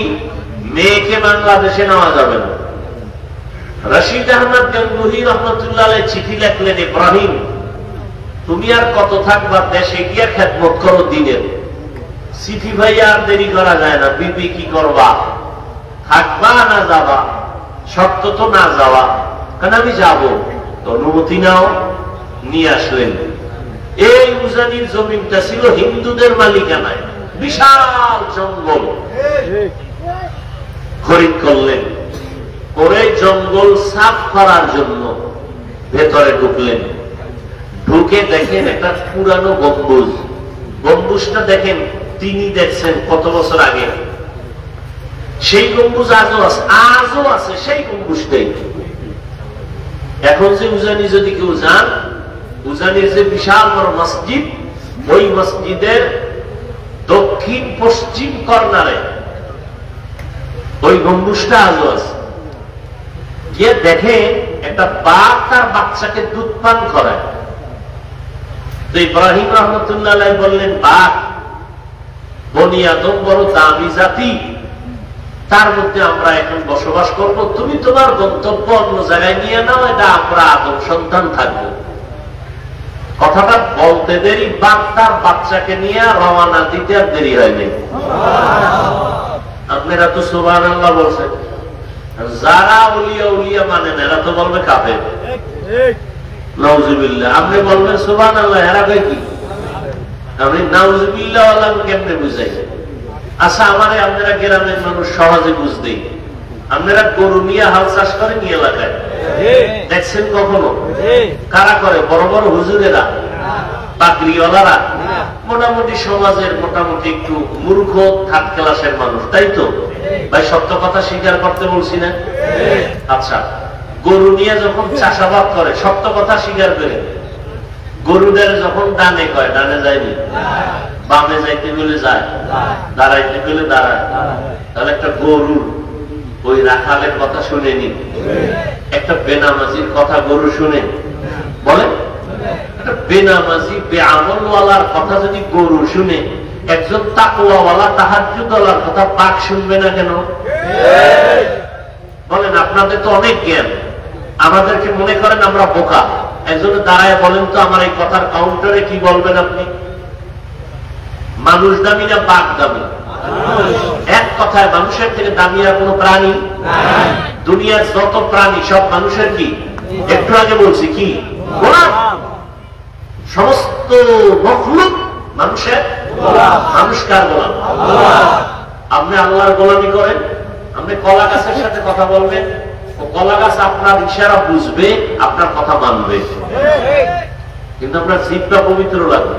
মেয়েকে বাংলাদেশে নেওয়া যাবে না। রশিদ আহমদ গঙ্গুহি রহমতুল্লাহ আলাইহি চিঠি লিখলেন, ইব্রাহিম তুমি আর কত থাকবা, দেশে গিয়া খেদমত করো দিনের। চিঠি ভাই আর দেরি করা যায় না, বিবি কি করবা, থাকবা না যাবা? শর্ত তো না যাওয়া, কারণ আমি যাব। তো অনুমতি নাও, নিয়ে আসলেন। এই উজানির জমিনটা ছিল হিন্দুদের মালিকানায়, বিশাল জঙ্গল। খরিদ করলেন, করে জঙ্গল সাফ করার জন্য ভেতরে ঢুকলেন। ঢুকে দেখেন একটা পুরানো গম্বুজ। গম্বুজটা দেখেন, তিনি দেখছেন কত বছর আগে, সেই গম্বুজ আজও আছে সেই গম্বুজটাই। এখন যে উজানি যদি কেউ যান, উজানির যে বিশাল বড় মসজিদ, ওই মসজিদের দক্ষিণ পশ্চিম কর্নারে ওই গম্বুজটা আজও আছে। গিয়ে দেখে একটা বাঘ তার বাচ্চাকে দুধ পান করায়। তো ইব্রাহিম রহমতুল্লাহ বললেন, বাঘ বনি আদম বড় দামি জাতি, তার মধ্যে আমরা এখন বসবাস করব, তুমি তোমার গন্তব্য অন্য জায়গায় নিয়ে নাও, এটা আমরা আদম সন্তান থাকবো। কথাটা বলতে দেরি, বাঘ তার বাচ্চাকে নিয়ে রওনা দিতে আর দেরি হয়নি। আপনারা তো সুবহানাল্লাহ বলছেন, যারা উলিয়া উলিয়া মানেন এরা তো বলবে কাফের, নাউজুবিল্লাহ। আপনি বলবেন সুবহানাল্লাহ, এরা কয় কি? আপনি নাউজুবিল্লাহ আল্লাহ কেমনে বুঝাই? আচ্ছা, আমারে আপনারা গ্রামের মানুষ সহজে বুঝতেই, আপনারা গরু নিয়ে হাল চাষ করেন এই এলাকায়, দেখছেন কখনো? কারা করে? বড় বড় হুজুরেরা, পাগড়িওয়ালারা, মোটামুটি সমাজের মোটামুটি একটু মূর্খ থার্ড ক্লাসের মানুষ, তাই তো ভাই? সত্য কথা স্বীকার করতে বলছি না? আচ্ছা, গরু নিয়ে যখন চাষাবাদ করে, সত্য কথা স্বীকার করে, গরুদের যখন ডানে কয়, ডানে যায়নি, বামে যাইতে গেলে যায়, দাঁড়াইতে গেলে দাঁড়ায়, তাহলে একটা গরুর ওই রাখালের কথা শুনে নিন, একটা বেনামাজির কথা গরু শুনে বলেন? একটা বেনামাজি বেআমলওয়ালার কথা যদি গরু শুনে, একজন তাকওয়াওয়ালা তাহাজ্জুদওয়ালার কথা বাঘ শুনবে না কেন? বলেন, আপনাদের তো অনেক জ্ঞান, আমাদেরকে মনে করেন আমরা বোকা। একজনে দাঁড়ায় বলেন তো, আমার এই কথার কাউন্টারে কি বলবেন আপনি? মানুষ দামি না বাঘ দামি? এক কথায় মানুষের থেকে দামি আর কোন প্রাণী? দুনিয়ার যত প্রাণী সব মানুষের কি? একটু আগে বলছি কি, গোলাম। সমস্ত মখলুক মানুষের গোলাম। মানুষ কার গোলাম? আপনি আল্লাহর গোলামি করেন। আপনি কলা গাছের সাথে কথা বলবেন, ও কলা গাছ আপনার ইশারা বুঝবে, আপনার কথা মানবে, কিন্তু আপনার জিভটা পবিত্র লাগবে,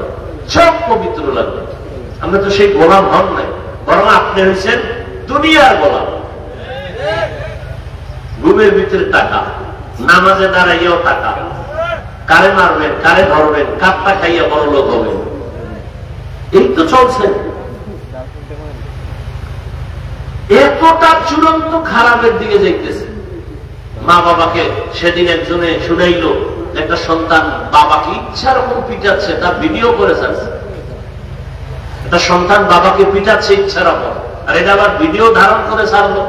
সব পবিত্র লাগবে। আপনি তো সেই গোলাম হন নাই, বরং আপনি হয়েছেন দুনিয়ার গোলাম। ঘুমের ভিতরে টাকা, নামাজে দাঁড়াইয়াও টাকা, কারে মারবেন, কারে ধরবেন, কাপটা খাইয়া বড় লোক হবেন, এই তো চলছে। এতটা চূড়ান্ত খারাপের দিকে যাইতেছে। মা বাবাকে সেদিন একজনে শুনাইল, একটা সন্তান বাবাকে ইচ্ছা রকম পিটাচ্ছে, তার ভিডিও করে ছাড়ছে। একটা সন্তান বাবাকে পিটাচ্ছে ইচ্ছা রকম, আর এটা আবার ভিডিও ধারণ করে ছাড়লো।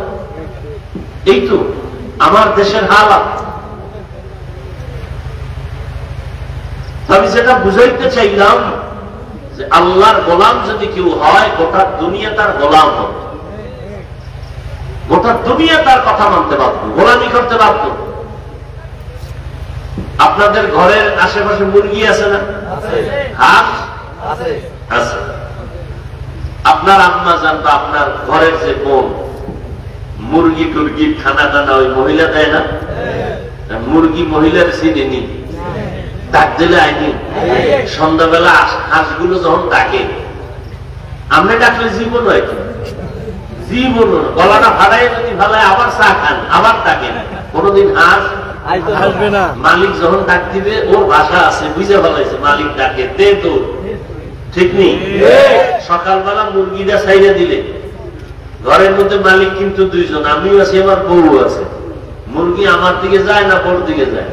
এই তো আমার দেশের হালাত। আমি যেটা বুঝাইতে চাইলাম, যে আল্লাহর গোলাম যদি কেউ হয়, গোটা দুনিয়া তার গোলাম হবে, গোটা দুনিয়া তার কথা মানতে বাধ্য, গোলামি করতে বাধ্য। আপনাদের ঘরের আশেপাশে মুরগি আছে না? হাঁস আছে। আপনার আম্মা জান বা আপনার ঘরের যে বোন মুরগি টুরগির খানা টানা ওই মহিলা দেয় না, মুরগি মহিলার চিনি ডাক দিলে আইনি। সন্ধ্যাবেলা হাঁসগুলো যখন ডাকে, আমরা ডাকলে জীবন হয় কি, জীবন গলাটা ফাটাই যদি ফালায় আবার চা খান, আবার ডাকেন। কোনদিন হাঁস আসবে না। মালিক যখন ডাক দিবে ওর ভাষা আছে, বুঝে ফেলাইছে মালিক ডাকে দে তো, ঠিক নেই। সকালবেলা মুরগিটা ছাইড়া দিলে ঘরের মধ্যে মালিক কিন্তু দুইজন, আমিও আছি আমার বউ আছে। মুরগি আমার দিকে যায় না ওর দিকে যায়?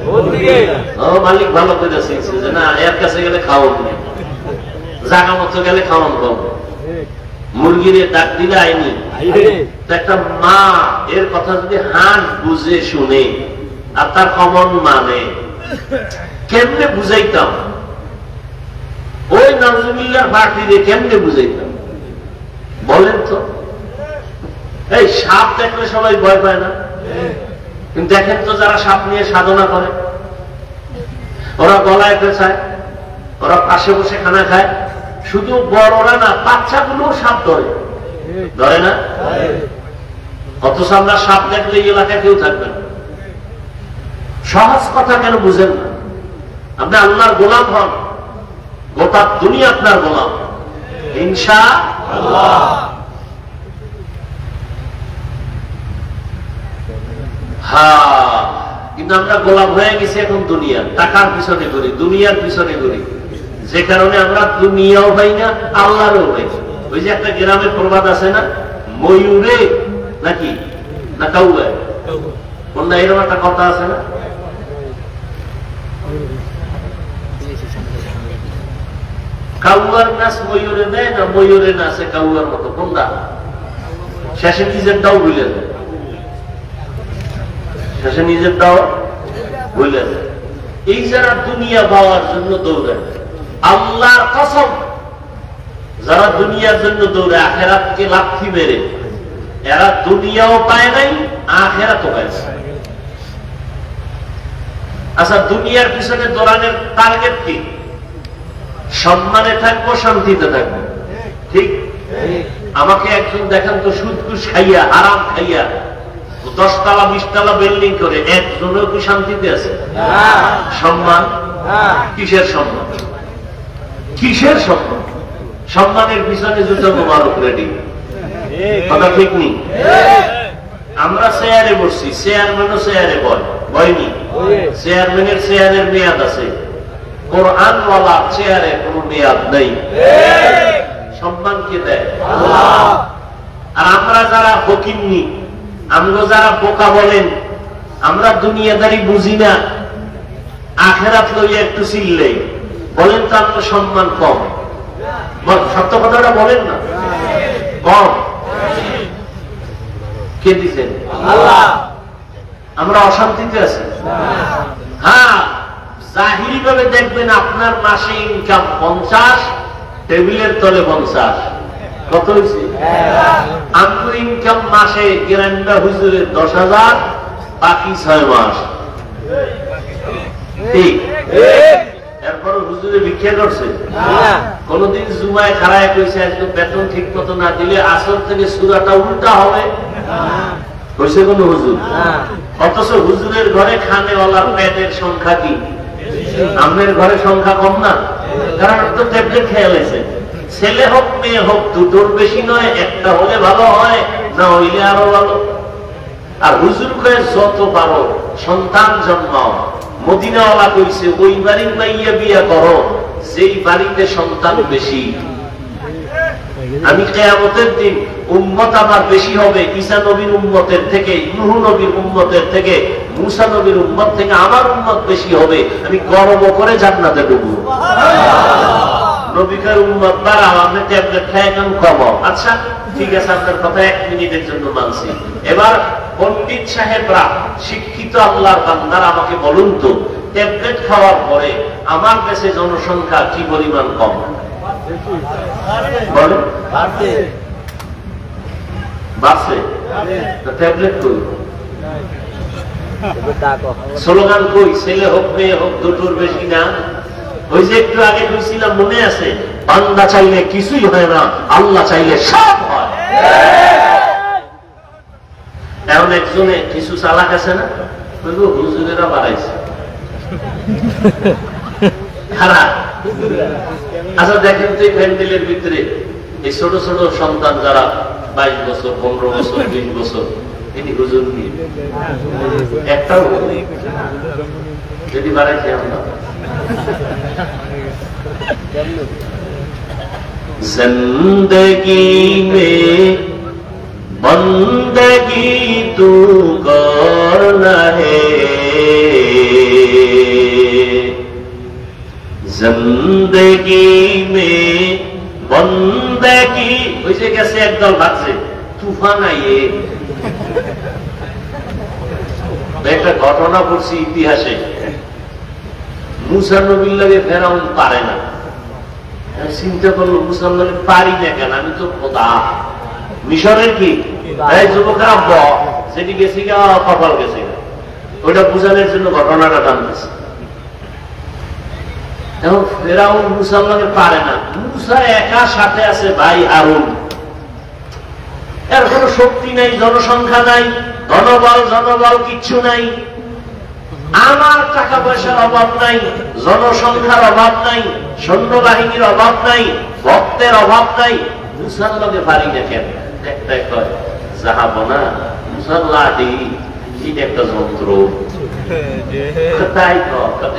মালিক ভালো করে শিখছে যে না এর কাছে গেলে খাওয়ান নেই, জায়গা মতো গেলে খাওয়ান পাবো। মুরগির ডাক দিলে আইনি। একটা মা এর কথা যদি হাঁস বুঝে শুনে আর তার কমন মানে কেমনে বুঝাইতাম, ওই নাউজুবিল্লাহর পার্টি দিয়ে কেমনে বুঝাইতাম বলেন তো? এই সাপ দেখলে সবাই ভয় পায় না? কিন্তু দেখেন তো যারা সাপ নিয়ে সাধনা করে, ওরা গলায় পেঁচায়, ওরা পাশে বসে খানা খায়। শুধু বড়রা না, বাচ্চাগুলো সাপ ধরে, ধরে না? অথচ আমরা সাপ দেখলে এই এলাকায় কেউ থাকবে না। সহজ কথা কেন বুঝেন না? আপনি আল্লাহর গোলাম হন, গোটা দুনিয়া আপনার গোলাম ইনশাআল্লাহ। হ্যাঁ, কিন্তু আমরা গোলাম হয়ে গেছি এখন দুনিয়া, টাকার পিছনে করি, দুনিয়ার পিছনে করি, যে কারণে আমরা দুনিয়াও পাই না, আল্লাহরও পাই না। ওই যে একটা গ্রামের প্রবাদ আছে না, ময়ূরে নাকি না কাউয়া, কোনটা এরকম একটা কথা আছে না? কাউয়ার নাচ ময়ূরে দেয় না, ময়ূরে নাচে কাউয়ার মতো, কোনটা? শেষে নিজের দাও ভুলে যায়, শেষে নিজের দাও ভুলে যায়। এই যারা দুনিয়া পাওয়ার জন্য দৌড়ায়, আল্লাহর কসম, যারা দুনিয়ার জন্য দৌড়ে আখেরাতকে লাথি মেরে, এরা দুনিয়াও পায় নাই, আখেরাতও পাইছে। আচ্ছা, দুনিয়ার পিছনে দৌড়ানোর টার্গেট কি? সম্মানে থাকবো, শান্তিতে থাকবো, ঠিক? আমাকে একজন দেখান তো সুদ ঘুষ খাইয়া, আরাম খাইয়া 10 তলা 20 তলা বিল্ডিং করে একজনও কি শান্তিতে আছে? সম্মান কিসের সম্মান? কিসের সম্মান? সম্মানের পিছনে জুতো মোবারক রেডি, কথা ঠিক নেই? আমরা চেয়ারে বসছি, চেয়ারম্যানও চেয়ারে বয়নি, চেয়ারম্যানের চেয়ারের মেয়াদ আছে, কোরআনওয়ালা চেয়ারে কোনো মেয়াদ নেই। সম্মান কে দেয়? আল্লাহ। আর আমরা যারা ফকিন্নি, আমরা যারা বোকা বলেন, আমরা দুনিয়াদারি বুঝি না, আখেরাত লইয়া একটু চিল্লেই বলেন তো আমরা সম্মান কম। সত্য কথাটা বলেন না, কম। কে দিচ্ছেন? আল্লাহ। আমরা অশান্তিতে আছি। হ্যাঁ, জাহিরি ভাবে দেখবেন আপনার মাসে ইনকাম 50, টেবিলের তলে 50, কত হয়েছে? আমার ইনকাম মাসে গ্রান্ডা হুজুরের 10,000, বাকি 6 মাস, ঠিক? এরপরে হুজুরে ভিক্ষা করছে, কোনদিন জুমায় খাড়ায় কইছে আজকে বেতন ঠিক মতো না দিলে আসর থেকে সূরাটা উল্টা হবে, কইছে কোন হুজুর? অথচ হুজুরের ঘরে খানেওয়ালার পেটের সংখ্যা কি? আমাদের ঘরে সংখ্যা কম না, কারণ তো ট্যাবলেট খেয়ে গেছে। ছেলে হোক মেয়ে হোক, দুটোর বেশি নয়, একটা হলে ভালো হয়, না হইলে আরো ভালো। আর হুজুর কয়ে যত পারো সন্তান জন্মাও। মদিনাওয়ালা কইছে ওই বাড়ির মাইয়া বিয়া করো যেই বাড়িতে সন্তান বেশি। আমি কিয়ামতের দিন উম্মত আমার বেশি হবে ঈসা নবীর উম্মতের থেকে, নূহ নবীর উম্মতের থেকে, মুসা নবীর উম্মত থেকে আমার উম্মত বেশি হবে। আমি গর্ব করে জান্নাতে ঢুকবো। নবীকার উম্মত বাড়াও, আপনি ট্যাবলেট খায় কেন কমাও? আচ্ছা ঠিক আছে, আপনার কথা 1 মিনিটের জন্য মানছি। এবার পণ্ডিত সাহেবরা, শিক্ষিত আল্লাহর বান্দারা আমাকে বলুন তো, ট্যাবলেট খাওয়ার পরে আমার দেশে জনসংখ্যা কি পরিমাণ কম? বলেন, বাড়ছে? ট্যাবলেট কই? স্লোগান কই? ছেলে হোক মেয়ে হোক, দুটোর বেশি না। ওই যে একটু আগে বলছিলাম, মনে আছে? বান্দা চাইলে কিছুই হয় না, আল্লাহ চাইলে সব হয়। এখন একজনে কিছু চালাক আছে না, হুজুরেরা বাড়াইছে। আচ্ছা দেখেন তো এই প্যান্ডেলের ভিতরে এই ছোট ছোট সন্তান যারা 22 বছর 15 বছর 20 বছর, এটি হুজুর নিয়ে একটাও যদি বাড়াইছে আমরা। जिंदगी में बंदगी तू करना है, जिंदगी में बंदगी হইছে গেছে একদল ভাগছে তুফান আইয়ে। একটা ঘটনা পড়ছি ইতিহাসে, মুসা নবীর লাগে ফেরাউন পারে না। চিন্তা করলো মুসলমান পারি না কেন, আমি তো খোদা। মিশরের কি যুবকরা সেটি গেছি গা কপাল গেছে, ওইটা বুঝানোর জন্য ঘটনাটা টানতেছে। এখন ফেরাউন মুসলমানের পারে না, মুসা একা সাথে আছে ভাই হারুন। এর কোনো শক্তি নাই, জনসংখ্যা নাই, জনবল কিচ্ছু নাই। আমার টাকা পয়সার অভাব নাই, জনসংখ্যার অভাব নাই, সৈন্যবাহিনীর অভাব নাই, ভক্তের অভাব নাই। মুসার লগে পারি না কেন? একটাই কয় যাহাবনা মুসার লাঠি, এটা একটা যন্ত্র। তাই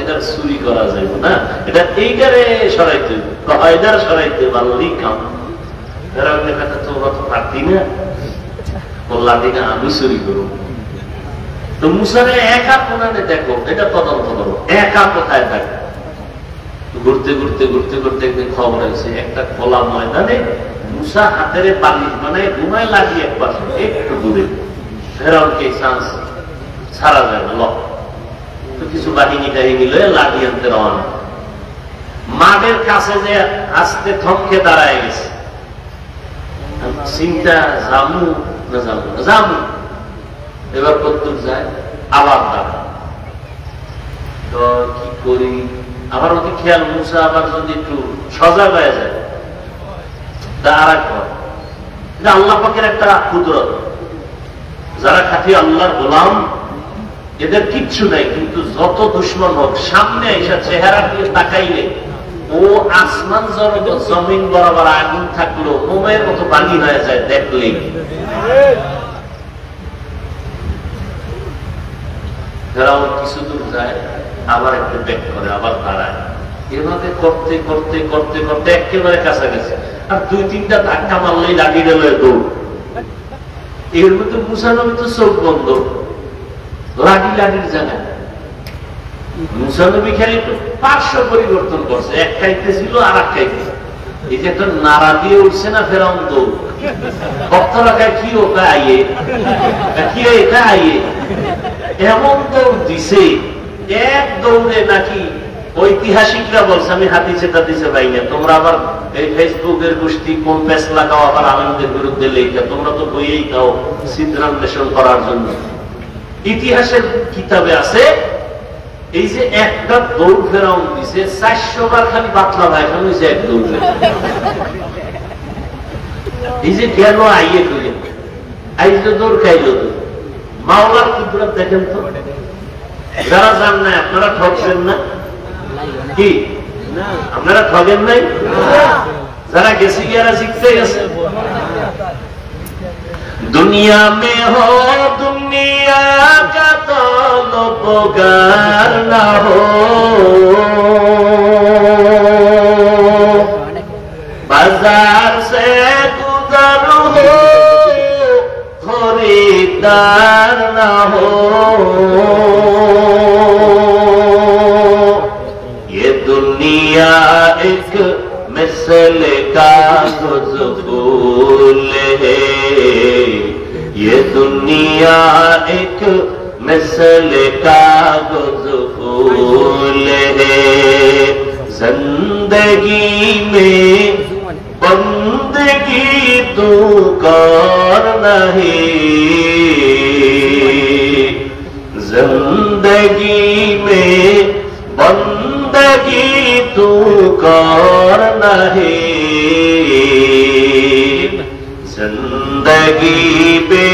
এটা চুরি করা যাবে না, এটা এইটারে সরাইতে এটার সরাইতে পারলেই কাম। তোমরা তো পারতি না, ওর লাঠিটা আমি চুরি করবো। তো মুসারে একা কোনানে দেখো, এটা তদন্ত করো, একা কোথায় থাকে। ঘুরতে ঘুরতে ঘুরতে ঘুরতে একদিন খবর আছে একটা খোলা ময়দানে মুসা হাতের বালিশ মানে ঘুমায় লাগিয়ে একবার একটু দূরে। ফেরাউনকে চান্স ছাড়া যায় না, তো কিছু বাহিনী টাহিনী লয়ে লাগিয়ে আনতে রওনা। মাঠের কাছে যে আস্তে থমকে দাঁড়ায় গেছে, চিন্তা জামু না জামু না জামু। এবার কদ্দুর যায়, আবার দাঁড়া, তো কি করি। আবার ওকে খেয়াল মুসা আবার যদি একটু সজাগ হয়ে যায়, আর এক আল্লাহ পাকের একটা কুদরত। যারা খাঁটি আল্লাহর গোলাম এদের কিচ্ছু নাই, কিন্তু যত দুশ্মন হোক সামনে এসে চেহারা দিয়ে তাকাইলে ও আসমান জমিন বরাবর আগুন থাকলো মোমের মতো পানি হয়ে যায় দেখলেই। কিছু দূর যায়, আবার একটু ব্যাক করে, আবার দাঁড়ায়। এভাবে করতে করতে করতে করতে একেবারে কাছাকাছি, আর 2-3টা ধাক্কা মারলেই লাঠি ডেলে দৌড়। এর মধ্যে মুসা নবী তো চোখ বন্ধ, লাঠির জায়গায়। মুসা নবী খালি একটু পার্শ্ব পরিবর্তন করছে, এক খাইতে ছিল আর এক খাইতে। এই যে একটা নাড়া দিয়ে উঠছে না ফেরাউন দৌড়, ভক্তরা খায় কি ওটা আইয়ে কি এটা আইয়ে, এমন দৌড় দিছে। এক দৌড়ে নাকি ঐতিহাসিকরা বলছে, আমি হাতিছে টাতিছে ভাই না, তোমরা আবার এই ফেসবুকের গোষ্ঠী কোন পেস লাগাও আবার আনন্দের বিরুদ্ধে লেখা, তোমরা তো বইয়েই দাও চিত্রান্বেষণ করার জন্য। ইতিহাসের কিতাবে আছে এই যে একটা দৌড় ফেরাউন দিছে 400 বার খালি পাতলা ভাই হয়েছে এক দৌড়ে। এই যে গেল আইয়ে করে আইজে দৌড় খাইল। মাওলার কুদরত দেখেন তো, যারা জান না আপনারা ঠকছেন না কি? আপনারা ঠকেন নাই? যারা গেছি গিয়ারা শিখতে গেছে। दुनिया में हो दुनिया का तलबगार ना हो, बाजार से गुजर हो खरीदार ना हो, ये दुनिया एक मिसल कागज फूल है, ये दुनिया एक मिसल कागज फूल है, जिंदगी में बंदगी तू कर नहीं, जिंदगी में बंदगी तू कर नहीं, जिंदगी पे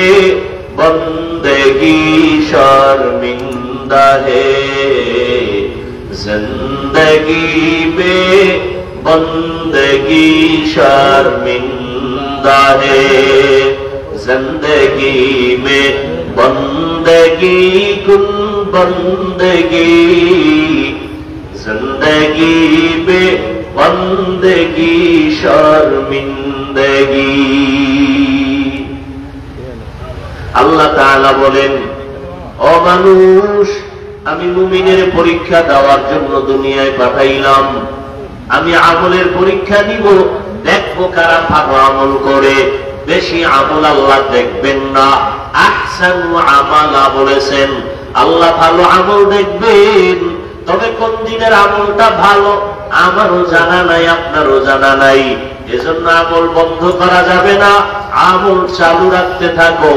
बंदगी शर्मिंदा है, जिंदगी में बंदगी शर्मिंदा है, जिंदगी में बंदगी कुल बंदगी, जिंदगी में बंदगी शर्मिंदगी। আল্লাহ তাআলা বলেন, ও মানুষ, আমি মুমিনের পরীক্ষা দেওয়ার জন্য দুনিয়ায় পাঠাইলাম। আমি আমলের পরীক্ষা নিব, দেখবো কারা ভালো আমল করে। বেশি আমল আল্লাহ দেখবেন না, আহসানু আমালা বলেছেন। আল্লাহ ভালো আমল দেখবেন, তবে কোন দিনের আমলটা ভালো আমারও জানা নাই, আপনারও জানা নাই। এজন্য আমল বন্ধ করা যাবে না, আমল চালু রাখতে থাকো।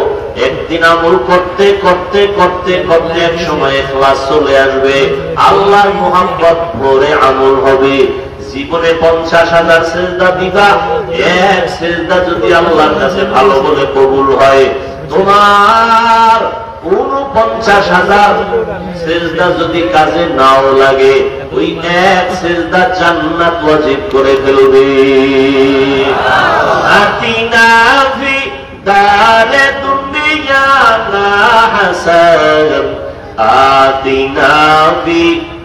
একদিন আমল করতে করতে করতে করতে এক সময় ইখলাস চলে আসবে, আল্লাহর মুহাব্বত ভরে আমল হবে। জীবনে 50,000 সিজদা দিবা, এক সিজদা যদি আল্লাহর কাছে ভালো বলে কবুল হয়, তোমার 49,000 সিজদা যদি কাজে নাও লাগে, ওই এক সিজদা জান্নাত ওয়াজিব করে ফেলবে। আতিনা ফি দারে দুনিয়া না হাসান, আতিনা ফি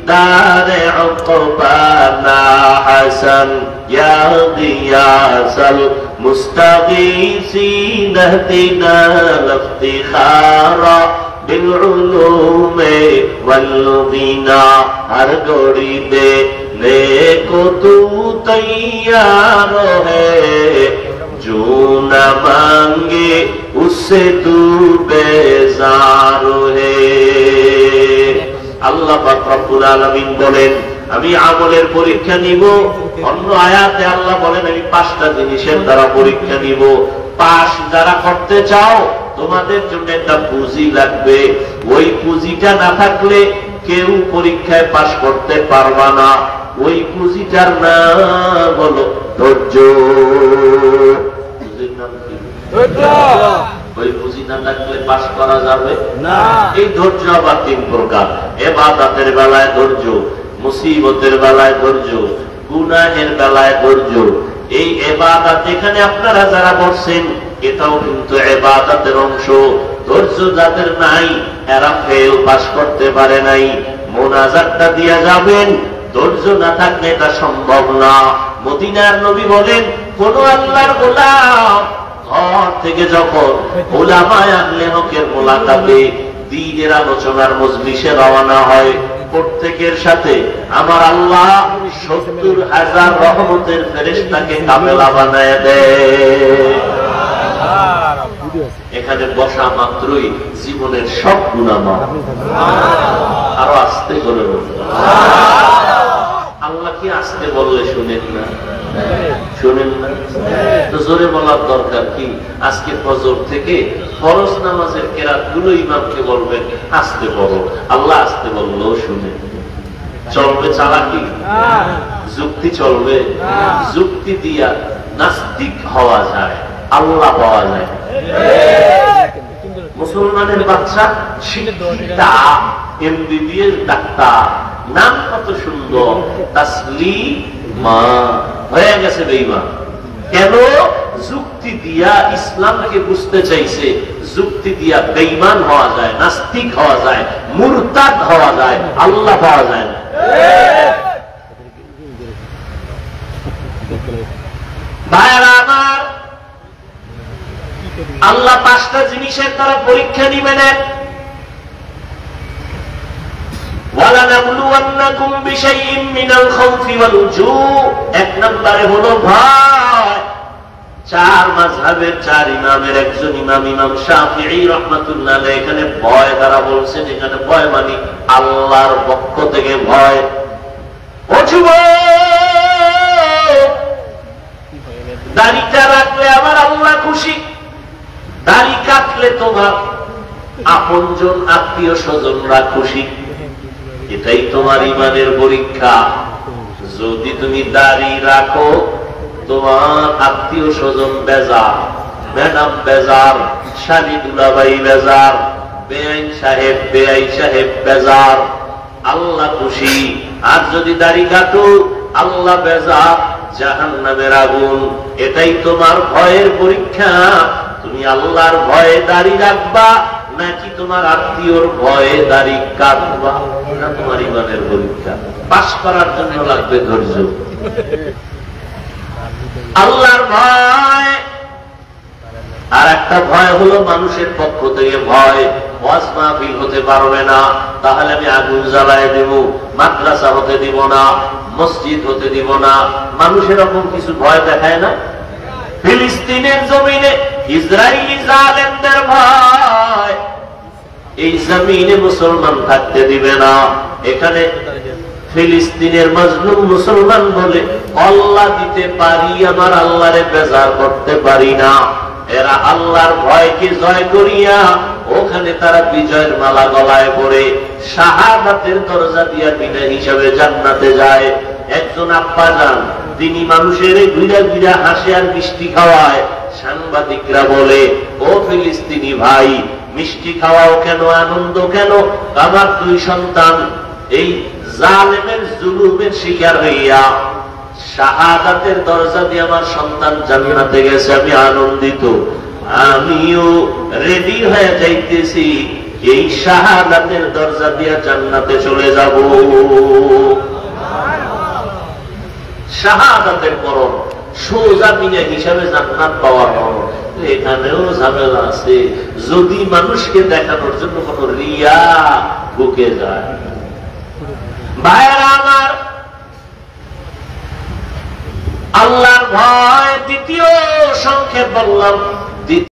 দারে উকবানা হাসান, ইয়া গিয়াসাল মুস্তাগীসিন ইহদিনা ইফতিখারা بالعلوم والغنا। ہر گوڑی دینے کو تو تیار ہے، جو نہ مانگے اس سے تو بیزار ہے। আল্লাহ পাক রব্বুল আলামিন বলেন, আমি আমলের পরীক্ষা নিব। অন্য আয়াতে আল্লাহ বলেন, আমি 5টা জিনিসের দ্বারা পরীক্ষা নিব। পাস যারা করতে চাও, তোমাদের জন্য একটা পুঁজি লাগবে। ওই পুঁজিটা না থাকলে কেউ পরীক্ষায় পাস করতে পারবা না। ওই পুঁজিটার নাম হলো ধৈর্য। পুঁজির নাম কি? ধৈর্য। ওই পুঁজি না থাকলে পাস করা যাবে না। এই ধৈর্য আবার 3 প্রকার। ইবাদতের বেলায় ধৈর্য, মুসিবতের বেলায় ধৈর্য, গুনাহের বেলায় ধৈর্য। এই ইবাদত এখানে আপনারা যারা বলছেন, এটাও কিন্তু ইবাদতের অংশ। ধৈর্য যাদের নাই, এরা ফেল, পাস করতে পারে নাই। মোনাজাতটা দিয়া যাবেন, ধৈর্য না থাকলে এটা সম্ভব না। মদিনার নবী বলেন, কোন আল্লাহর গোলাম ঘর থেকে যখন উলামায়ে আহলে হকের মোলাকাতে দ্বীনের আলোচনার মজলিসে রওনা হয়, প্রত্যেকের সাথে আমার আল্লাহ 70,000 রহমতের ফেরেশতাকে কাফেলা বানায় দেয়। এখানে বসা মাত্রই জীবনের সব গুনাহ মাফ। আরো আস্তে করে বলুন, আল্লাহ কি আস্তে বললে শুনেন না? শুনেন না তো জোরে বলার দরকার কি? আজকে ফজর থেকে ফরজ নামাজের কেরাত গুলো ইমামকে বলবেন আস্তে পড়ো। আল্লাহ আস্তে বললেও শুনে। চলবে চালাকি? যুক্তি চলবে? যুক্তি দিয়া নাস্তিক হওয়া যায়, আল্লাহ পাওয়া যায়। মুসলমানের বাচ্চা শিক্ষিতা, এমবিবিএস ডাক্তার, নাম কত সুন্দর, তাসলিমা হয়ে গেছে বেঈমান। কেন? যুক্তি দিয়া ইসলামকে বুঝতে চাইছে। যুক্তি দিয়া বেঈমান হওয়া যায়, নাস্তিক হওয়া যায়, মুরতাদ হওয়া যায়, আল্লাহ পাওয়া যায় না। ভাইরা আমার, আল্লাহ 5টা জিনিসের দ্বারা পরীক্ষা নিবেন। وَلَنَبْلُوَنَّكُمْ بِشَيْءٍ مِّنَ الْخَوْفِ وَالْجُوعِ। 1 নম্বরে হলো ভয়। 4 মাযহাবের 4 ইমামের একজন ইমাম, ইমাম শাফিঈ রাহমাতুল্লাহ আলাইহি, এখানে ভয় দ্বারা বলছেন, এখানে ভয় মানে আল্লাহর পক্ষ থেকে ভয়। ও যুবক, দাড়িটা রাখলে আমার আল্লাহ খুশি, দাড়ি কাটলে তোমার আপনজন আত্মীয় স্বজনরা খুশি। এটাই তোমার ইমানের পরীক্ষা। যদি তুমি দাড়ি রাখো, তোমার আত্মীয় স্বজন বেজার, ম্যাডাম বেজার, শালি দুলাভাই বেজার, বেআইন সাহেব বেজার, আল্লাহ খুশি। আর যদি দাড়ি কাটো, আল্লাহ বেজার, জাহান্নামের আগুন। এটাই তোমার ভয়ের পরীক্ষা। তুমি আল্লাহর ভয়ে দাড়ি রাখবা নাকি তোমার আত্মীয়র ভয়ে দাড়ি কাটবা? না, তোমার ইমানের পরীক্ষা। পাস করার জন্য লাগবে ধৈর্য। আল্লাহর ভয়। আর একটা ভয় হলো মানুষের পক্ষ থেকে ভয়। ওয়াজ মাহফিল হতে পারবে না, তাহলে আমি আগুন জ্বালায় দেব। মাদ্রাসা হতে দিব না, মসজিদ হতে দিব না। মানুষ এরকম কিছু ভয় দেখায় না? ফিলিস্তিনের জমিনে ইসরায়েলি জালেমদের ভয়। এই জমিনে মুসলমান থাকতে দিবে না। এখানে ফিলিস্তিনের মজলুম মুসলমান বলে আল্লাহ দিতে পারি, আমার আল্লাহরে বেজার করতে পারি না। এরা আল্লাহর ভয়কে জয় করিয়া ওখানে তারা বিজয়ের মালা গলায় পরে শাহাদাতের দরজা দিয়া বিনা হিসাবে জান্নাতে যায়। একজন আব্বা যান, তিনি মানুষের ঘুরা ঘুরা হাসে আর মিষ্টি খাওয়ায়। সাংবাদিকরা বলে, ও ফিলিস্তিনি ভাই, মিষ্টি খাওয়াও কেন, আনন্দ কেন? আমার 2 সন্তান এই জালেমের জুলুমের শিকার হইয়া শাহাদাতের দরজা দিয়ে আমার সন্তান জান্নাতে গেছে, আমি আনন্দিত। আমিও রেডি হয়ে যাইতেছি, এই শাহাদাতের দরজা দিয়ে জান্নাতে চলে যাব। শাহাদাতের পরন সোজা বিনা হিসাবে জান্নাত পাওয়ার পর এখানেও ঝামেলা আছে। যদি মানুষকে দেখানোর জন্য কোন রিয়া ঢুকে যায়। ভাইয়েরা আমার, আল্লাহর ভয় দ্বিতীয় সংক্ষেপ বললাম।